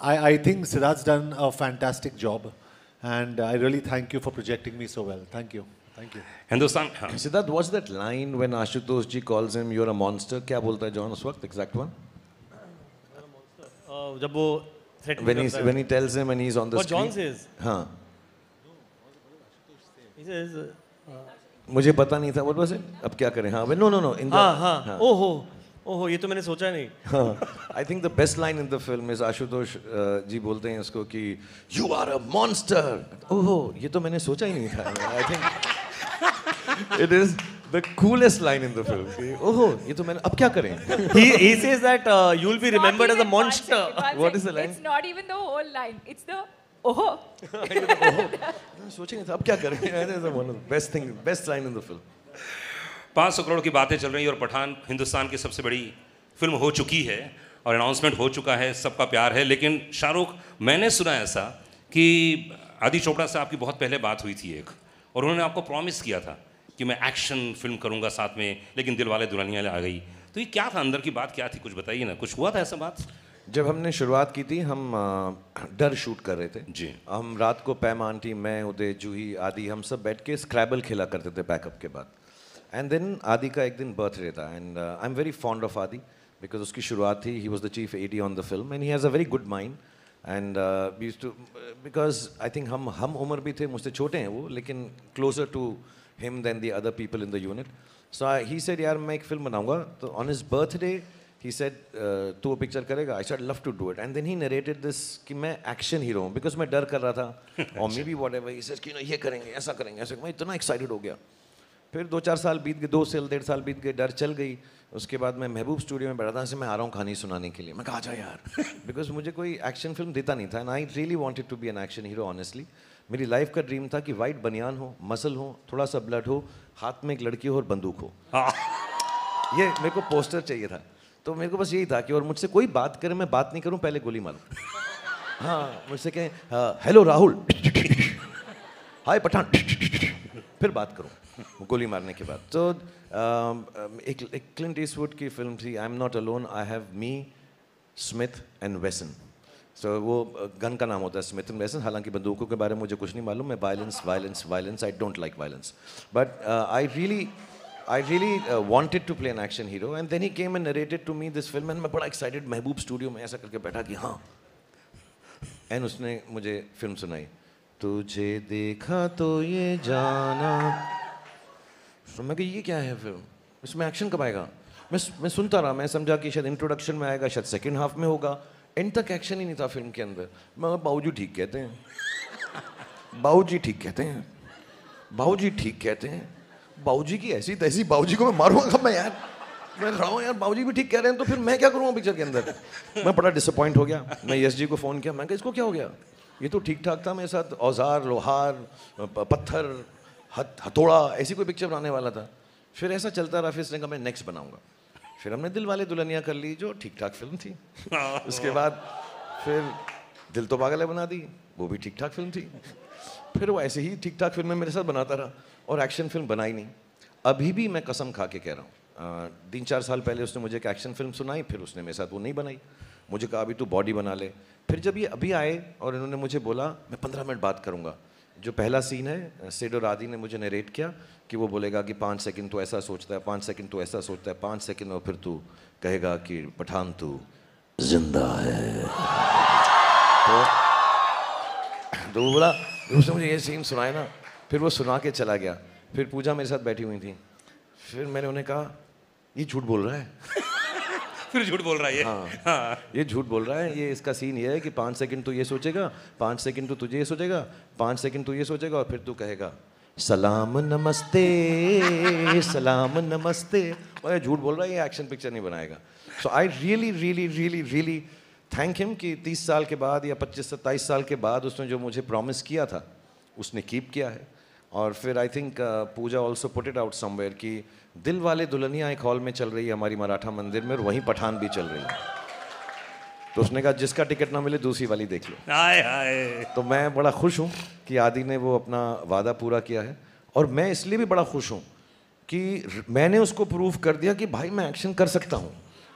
I think Siddharth's done a fantastic job, and I really thank you for projecting me so well. Thank you. Thank you. Hindustan. हाँ. Siddharth, what's that line when Ashutosh ji calls him, "You're a monster"? क्या बोलता है John उस वक्त? Exact one. जब वो when he tells him and he's on the What screen. John says. हाँ. He says. मुझे पता नहीं था. What was it? अब क्या करें? हाँ. No. In the. हाँ. ओहो ये तो मैंने सोचा नहीं. I think the best line in the film is Ashutosh जी बोलते हैं उसको कि "You are a monster." ओहो ये तो मैंने सोचा ही नहीं था. I think it is the coolest line in the film. ओहो ये तो मैंने, अब क्या करें? He says that you'll be remembered as a monster. What is the line? It's not even the whole line. It's the oh. सोचे नहीं था, अब क्या करें? That is one of the best line in the film. 500 crore की बातें चल रही है और पठान हिंदुस्तान की सबसे बड़ी फिल्म हो चुकी है और अनाउंसमेंट हो चुका है, सबका प्यार है. लेकिन शाहरुख, मैंने सुना ऐसा कि आदि चोपड़ा से आपकी बहुत पहले बात हुई थी एक, और उन्होंने आपको प्रॉमिस किया था कि मैं एक्शन फिल्म करूंगा साथ में, लेकिन दिलवाले दुल्हनिया आ गई. तो ये क्या था, अंदर की बात क्या थी, कुछ बताइए ना. कुछ हुआ था ऐसा बात? जब हमने शुरुआत की थी, हम डर शूट कर रहे थे जी. हम रात को पैम आंटी, मैं, उदय, जूही, आदि, हम सब बैठ के स्क्रैबल खेला करते थे बैकअप के बाद. एंड देन आदि का एक दिन बर्थडे था, and I am very fond of Adi because उसकी शुरुआत थी. He was the chief AD on the film and he has a very good mind. And we used to, because I think हम उम्र भी थे, मुझसे छोटे हैं वो, लेकिन closer to him than the other people in the unit. So he said यार मैं एक फिल्म बनाऊंगा. तो on his birthday he said तू वो पिक्चर करेगा? I said love to do it. And then he narrated this कि मैं एक्शन हीरो हूँ, बिकॉज मैं डर कर रहा था और may be what ever. He said कि ये करेंगे, ऐसा करेंगे, ऐसा. मैं इतना एक्साइटेड हो गया. फिर 2-4 साल बीत गए, 2 से 1.5 साल बीत गए, डर चल गई. उसके बाद मैं महबूब स्टूडियो में बैठा था, ऐसे मैं आ रहा हूँ कहानी सुनाने के लिए. मैं कहा जा यार, बिकॉज मुझे कोई एक्शन फिल्म देता नहीं था. And I really wanted to be an action hero. Honestly मेरी लाइफ का ड्रीम था कि वाइट बनियान हो, मसल हो, थोड़ा सा ब्लड हो, हाथ में एक लड़की हो और बंदूक हो. ये मेरे को पोस्टर चाहिए था. तो मेरे को बस यही था कि और मुझसे कोई बात करे, मैं बात नहीं करूं, पहले गोली मारूं। हाँ, मुझसे कहें हेलो राहुल, हाय पठान, फिर बात करूं गोली मारने के बाद। तो एक क्लिंट ईस्टवुड की फिल्म थी I am not alone, I have me, Smith and Wesson. So वो गन का नाम होता है स्मिथ एंड वेसन, हालांकि बंदूकों के बारे में मुझे कुछ नहीं मालूम, मैं violence, I don't like violence, but I really wanted to play an action hero, and then he came and narrated to me this film, and मैं बड़ा excited महबूब स्टूडियो में ऐसा करके बैठा कि हाँ, and उसने मुझे फिल्म सुनाई, तुझे देखा तो ये जाना। तो मैं कहा ये क्या है फिल्म, इसमें एक्शन कब आएगा? मैं सुनता रहा, मैं समझा कि शायद इंट्रोडक्शन में आएगा, शायद सेकंड हाफ में होगा, एंड तक एक्शन ही नहीं था फिल्म के अंदर। मैं बाबूजी ठीक कहते हैं, बाबूजी ठीक कहते हैं, बाबूजी ठीक कहते हैं, बाबूजी की ऐसी तैसी, बाबूजी को मैं मारूंगा कब मैं यार, मैं खड़ा हूँ यार, बाबूजी भी ठीक कह रहे हैं तो फिर मैं क्या करूँगा पिक्चर के अंदर। मैं बड़ा डिसअपॉइंट हो गया, मैं यश जी को फ़ोन किया, मैं कहा इसको क्या हो गया, ये तो ठीक ठाक था मेरे साथ, औजार, लोहार, पत्थर, हथौड़ा, ऐसी कोई पिक्चर बनाने वाला था। फिर ऐसा चलता रहा, फिर इसने कहा मैं नेक्स्ट बनाऊंगा। फिर हमने दिल वाले दुल्हनिया कर ली, जो ठीक ठाक फिल्म थी। उसके बाद फिर दिल तो पागल है बना दी, वो भी ठीक ठाक फिल्म थी। फिर वो ऐसे ही ठीक ठाक फिल्में मेरे साथ बनाता रहा और एक्शन फिल्म बनाई नहीं। अभी भी मैं कसम खा के कह रहा हूँ, 3-4 साल पहले उसने मुझे एक एक्शन फिल्म सुनाई, फिर उसने मेरे साथ वो नहीं बनाई। मुझे कहा अभी तू बॉडी बना ले। फिर जब ये अभी आए और इन्होंने मुझे बोला मैं 15 मिनट बात करूँगा, जो पहला सीन है सेड और आदि ने मुझे नरेट किया कि वो बोलेगा कि 5 सेकंड तो ऐसा सोचता है, 5 सेकंड तो ऐसा सोचता है, 5 सेकंड और फिर तू कहेगा कि पठान तू जिंदा है। तो वो बोला, उसने मुझे ये सीन सुनाया ना, फिर वो सुना के चला गया। फिर पूजा मेरे साथ बैठी हुई थी, फिर मैंने उन्हें कहा ये झूठ बोल रहा है। फिर झूठ बोल रहा है ये। हाँ, ये झूठ बोल रहा है, ये इसका सीन ये है कि 5 सेकंड तो ये सोचेगा, 5 सेकंड तो तुझे ये सोचेगा, 5 सेकंड तो ये सोचेगा और फिर तू कहेगा सलाम नमस्ते, सलाम नमस्ते। और ये झूठ बोल रहा है, ये एक्शन पिक्चर नहीं बनाएगा। सो आई रियली थैंक हिम कि 30 साल के बाद या 25-27 साल के बाद उसने जो मुझे प्रॉमिस किया था उसने कीप किया है। और फिर I think Pooja also put it out somewhere कि दिल वाले दुल्हनिया एक हॉल में चल रही है हमारी मराठा मंदिर में, और वहीं पठान भी चल रही है। तो उसने कहा जिसका टिकट ना मिले दूसरी वाली देख लो। हाय हाय। तो मैं बड़ा खुश हूँ कि आदि ने वो अपना वादा पूरा किया है, और मैं इसलिए भी बड़ा खुश हूँ कि मैंने उसको प्रूव कर दिया कि भाई मैं एक्शन कर सकता हूँ।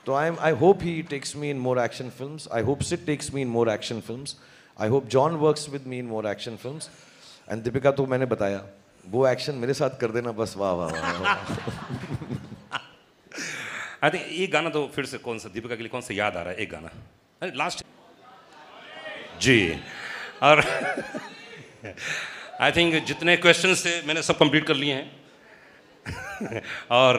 तो I hope he takes me in more action films, I hope Sid takes me in more action films, I hope John works with me in more action films. And Deepika तो मैंने बताया वो एक्शन मेरे साथ कर देना बस, वाह वाह वाह। आई थिंक ये गाना तो फिर से कौन सा दीपिका के लिए कौन सा याद आ रहा है, एक गाना अरे लास्ट जी। और आई थिंक जितने क्वेश्चंस थे मैंने सब कंप्लीट कर लिए हैं। और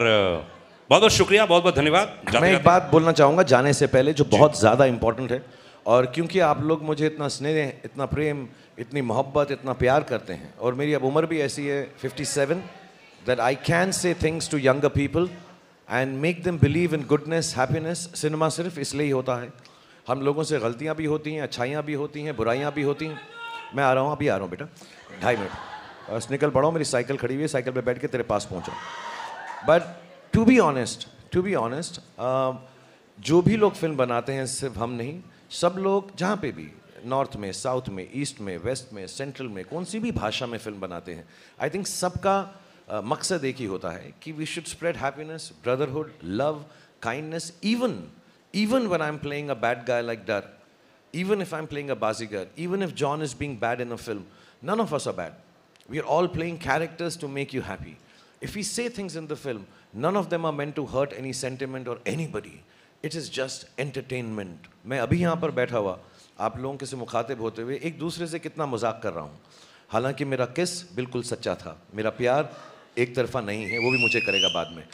बहुत बहुत शुक्रिया, बहुत बहुत धन्यवाद। मैं एक बात बोलना चाहूँगा जाने से पहले जो बहुत ज़्यादा इम्पोर्टेंट है, और क्योंकि आप लोग मुझे इतना स्नेह, इतना प्रेम, इतनी मोहब्बत, इतना प्यार करते हैं, और मेरी अब उम्र भी ऐसी है 57, that I can say things to younger people and make them believe in goodness, happiness. Cinema सिर्फ इसलिए ही होता है, हम लोगों से गलतियाँ भी होती हैं, अच्छाइयाँ भी होती हैं, बुराइयाँ भी होती हैं। मैं आ रहा हूँ, अभी आ रहा हूँ बेटा, 2.5 मिनट बस निकल पड़ा हूँ, मेरी साइकिल खड़ी हुई है, साइकिल पे बैठ के तेरे पास पहुँचा। बट टू बी ऑनेस्ट, जो भी लोग फिल्म बनाते हैं, सिर्फ हम नहीं, सब लोग जहाँ पे भी, नॉर्थ में, साउथ में, ईस्ट में, वेस्ट में, सेंट्रल में, कौन सी भी भाषा में फिल्म बनाते हैं, आई थिंक सबका मकसद एक ही होता है कि we should spread happiness, brotherhood, love, kindness. even when I'm playing a bad guy like that, even if I'm playing a bazigar, even if John is being bad in a film, none of us are bad. We are all playing characters to make you happy. If we say things in the film, none of them are meant to hurt any sentiment or anybody. It is just entertainment. मैं अभी यहाँ पर बैठा हुआ आप लोगों के से मुखातिब होते हुए एक दूसरे से कितना मजाक कर रहा हूँ, हालांकि मेरा किस बिल्कुल सच्चा था, मेरा प्यार एक तरफा नहीं है, वो भी मुझे करेगा बाद में।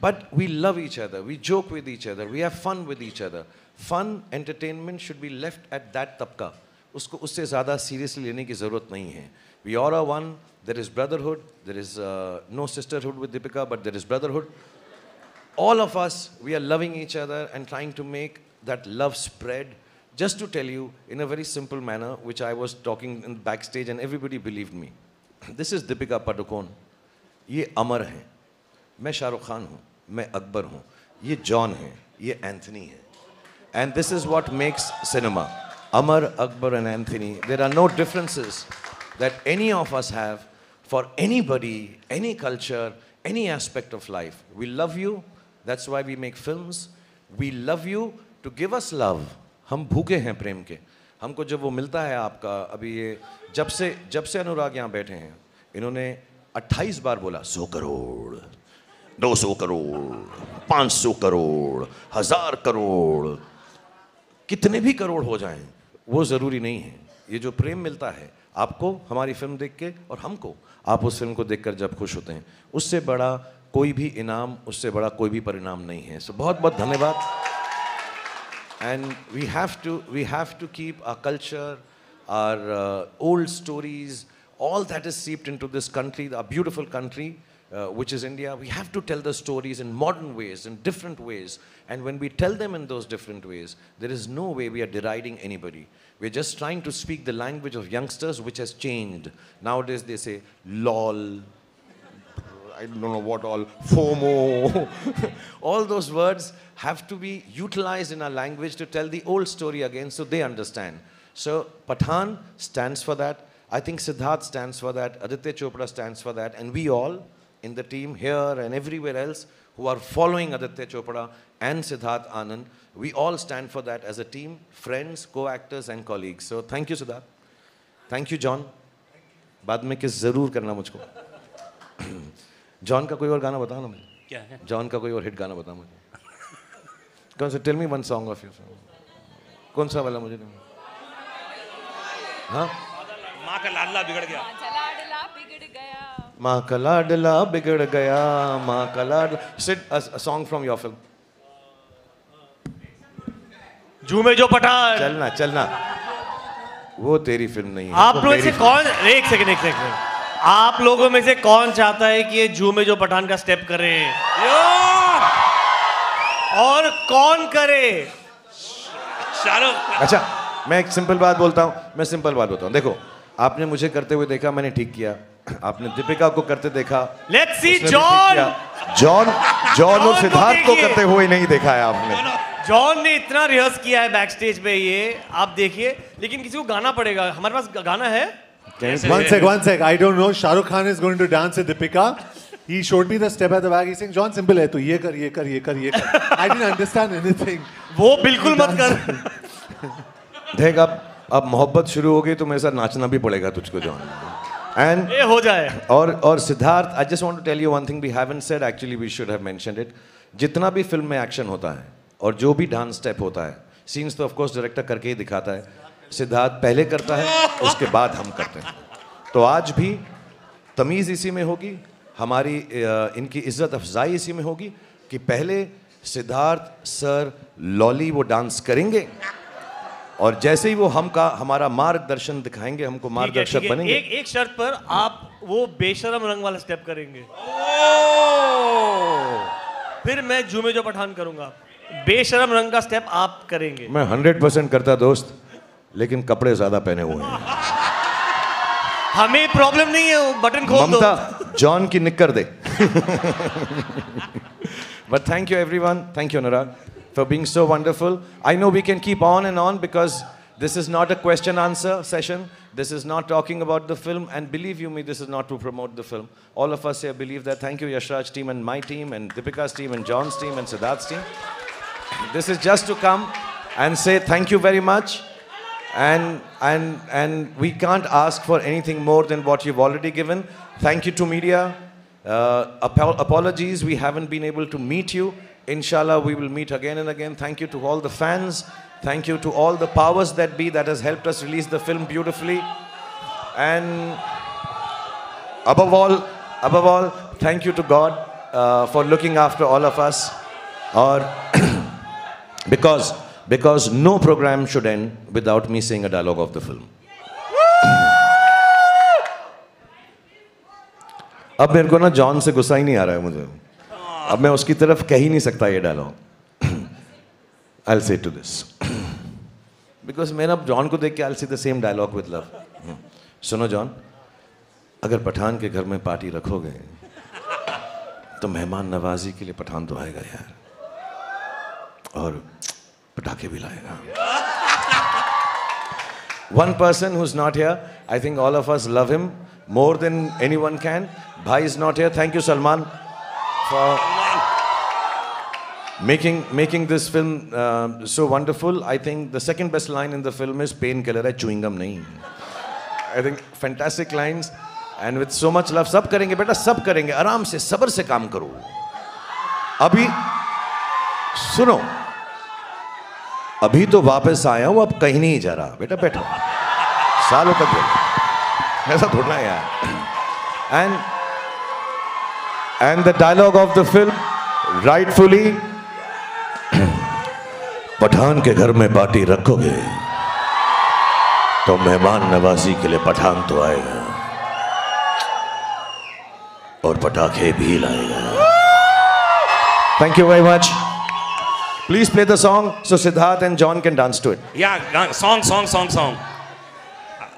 But we love each other, we joke with each other, we have fun with each other. Fun, entertainment should be left at that तबका, उसको उससे ज़्यादा सीरियसली लेने की ज़रूरत नहीं है। We all are one, there is brotherhood, there is no sisterhood with Deepika, but there is brotherhood. All of us, we are loving each other and trying to make that love spread. Just to tell you in a very simple manner, which I was talking in backstage and everybody believed me. This is Deepika Padukone. ये अमर हैं, मैं शाहरुख खान हूँ, मैं अकबर हूँ, ये John हैं, ये Anthony है. And this is what makes cinema. Amar, Akbar and Anthony, there are no differences that any of us have for anybody, any culture, any aspect of life. We love you, that's why we make films. We love you to give us love. हम भूखे हैं प्रेम के. हमको जब वो मिलता है आपका, अभी ये जब से अनुराग यहाँ बैठे हैं, इन्होंने 28 बार बोला 100 करोड़, 200 करोड़, 500 करोड़, 1000 करोड़, कितने भी करोड़ हो जाएं, वो ज़रूरी नहीं है. ये जो प्रेम मिलता है आपको हमारी फिल्म देख के, और हमको आप उस फिल्म को देखकर जब खुश होते हैं, उससे बड़ा कोई भी इनाम, उससे बड़ा कोई भी परिणाम नहीं है. सो बहुत बहुत धन्यवाद. And we have to keep our culture, our old stories, all that is seeped into this country, our beautiful country, which is India. We have to tell the stories in modern ways, in different ways. And when we tell them in those different ways, there is no way we are deriding anybody. We're just trying to speak the language of youngsters, which has changed. Nowadays they say, lol, I don't know what all, FOMO. All those words have to be utilized in our language to tell the old story again so they understand. So Pathaan stands for that. I think Siddharth stands for that. Aditya Chopra stands for that. And we all in the team here and everywhere else who are following Aditya Chopra and Siddharth Anand, we all stand for that as a team, friends, co-actors and colleagues. So thank you, Siddharth. Thank you, John. बाद में किस ज़रूर करना मुझको. John का कोई और गाना बताओ ना मुझे. क्या है? जॉन का कोई और हिट गाना बताओ मुझे. कौन सा? Tell me one song of your. कौन सा वाला मुझे? हाँ? माँ का लाडला बिगड़ गया. माँ का लाडला बिगड़ गया, माँ का लाडला. Sid, a song from your film. झूमे जो पठान. चलना चलना. वो तेरी फिल्म नहीं है. आप लोग से कौन, एक सेकंड, आप लोगों में से कौन चाहता है कि ये झूमे जो पठान का स्टेप करे? और कौन करे? शाहरुख. अच्छा, मैं एक सिंपल बात बोलता हूँ. देखो, आपने मुझे करते हुए देखा, मैंने ठीक किया. आपने दीपिका को करते देखा. लेट्स सी जॉन और सिद्धार्थ को करते हुए नहीं देखा है आपने. जॉन ने इतना रिहर्स किया है बैक स्टेज पे, ये आप देखिए. लेकिन किसी को गाना पड़ेगा. हमारे पास गाना है. One sec. I don't know. Shah Rukh Khan is going to dance with Deepika. He showed me the step at the back. He's saying, John, simple है. तो ये कर. I didn't understand anything. वो बिल्कुल मत कर. देख, अब मोहब्बत शुरू हो गई तो मेरे साथ नाचना भी पड़ेगा तुझको, जॉन. And ये हो जाए. और Siddharth, I just want to tell you one thing we haven't said. Actually, we should have mentioned it. जितना भी फिल्म में एक्शन होता है और जो भी डांस स्टेप होता है, सीन्स तो ऑफ कोर्स डायरेक्टर करके ही दिखाता है. सिद्धार्थ पहले करता है, उसके बाद हम करते हैं. तो आज भी तमीज़ इसी में होगी, हमारी इनकी इज्जत अफजाई इसी में होगी कि पहले सिद्धार्थ सर लॉली वो डांस करेंगे और जैसे ही वो हमारा मार्गदर्शन दिखाएंगे, हमको मार्गदर्शक बनेंगे. एक शर्त पर आप वो बेशरम रंग वाला स्टेप करेंगे. फिर मैं झूमे जो पठान करूंगा. बेशरम रंग का स्टेप आप करेंगे. मैं 100% करता दोस्त, लेकिन कपड़े ज्यादा पहने हुए हैं. हमें प्रॉब्लम नहीं है, बटन खोल दो. ममता, जॉन की निक्कर दे. But thank you everyone. Thank you Anurag for being so wonderful. I know we can keep on and on because this is not a question answer session. This is not talking about the film, and believe you me, this is not to promote the film. All of us here believe that. Thank you Yashraj team and my team and Deepika's team and John's team and Siddharth's team. This is just to come and say thank you very much. And we can't ask for anything more than what you've already given. Thank you to media. Apologies, we haven't been able to meet you. Inshallah, we will meet again and again. Thank you to all the fans. Thank you to all the powers that be that has helped us release the film beautifully. And above all, thank you to God for looking after all of us. Or because no program should end without me saying a dialogue of the film. अब मेरे को ना John से गुस्सा ही नहीं आ रहा है मुझे. अब मैं उसकी तरफ कह ही नहीं सकता ये dialogue. I'll say to this because मैं अब जॉन को देख के I'll say the same dialogue with love. सुनो जॉन, अगर पठान के घर में पार्टी रखोगे तो मेहमान नवाजी के लिए पठान तो आएगा यार. और पटाखे भी लाएगा. One person who's not here, I think all of us love him more than anyone can. Bhai is not here. Thank you, Salman, for making this film so wonderful. I think the second best line in the film is painkiller है, chewing gum नहीं. I think fantastic lines and with so much love. सब करेंगे बेटा, सब करेंगे. आराम से, सब्र से काम करो. अभी सुनो, अभी तो वापस आया हूं, अब कहीं नहीं जा रहा. बेटा बैठो, सालों तक बोलो, ऐसा थोड़ा यार. And the dialogue of the film, rightfully, Pathan के घर में पार्टी रखोगे तो मेहमान नवाजी के लिए पठान तो आएगा और पटाखे भी लाएगा. Thank you very much. Please play the song so Siddharth and John can dance to it. या song.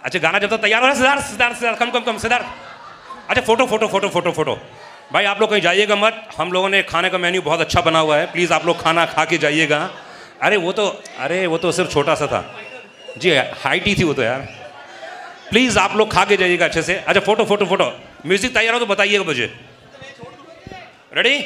अच्छा गाना जब तक तैयार हो रहा है, सिद्धार्थ कम सिद्धार्थ. अच्छा फोटो. भाई आप लोग कहीं जाइएगा मत. हम लोगों ने खाने का मेन्यू बहुत अच्छा बना हुआ है. प्लीज़ आप लोग खाना खा के जाइएगा. अरे वो तो सिर्फ छोटा सा था जी, हाइट ही थी वो तो यार. प्लीज़ आप लोग खा के जाइएगा अच्छे से. अच्छा फोटो. म्यूजिक तैयार हो तो बताइएगा मुझे. रेडी?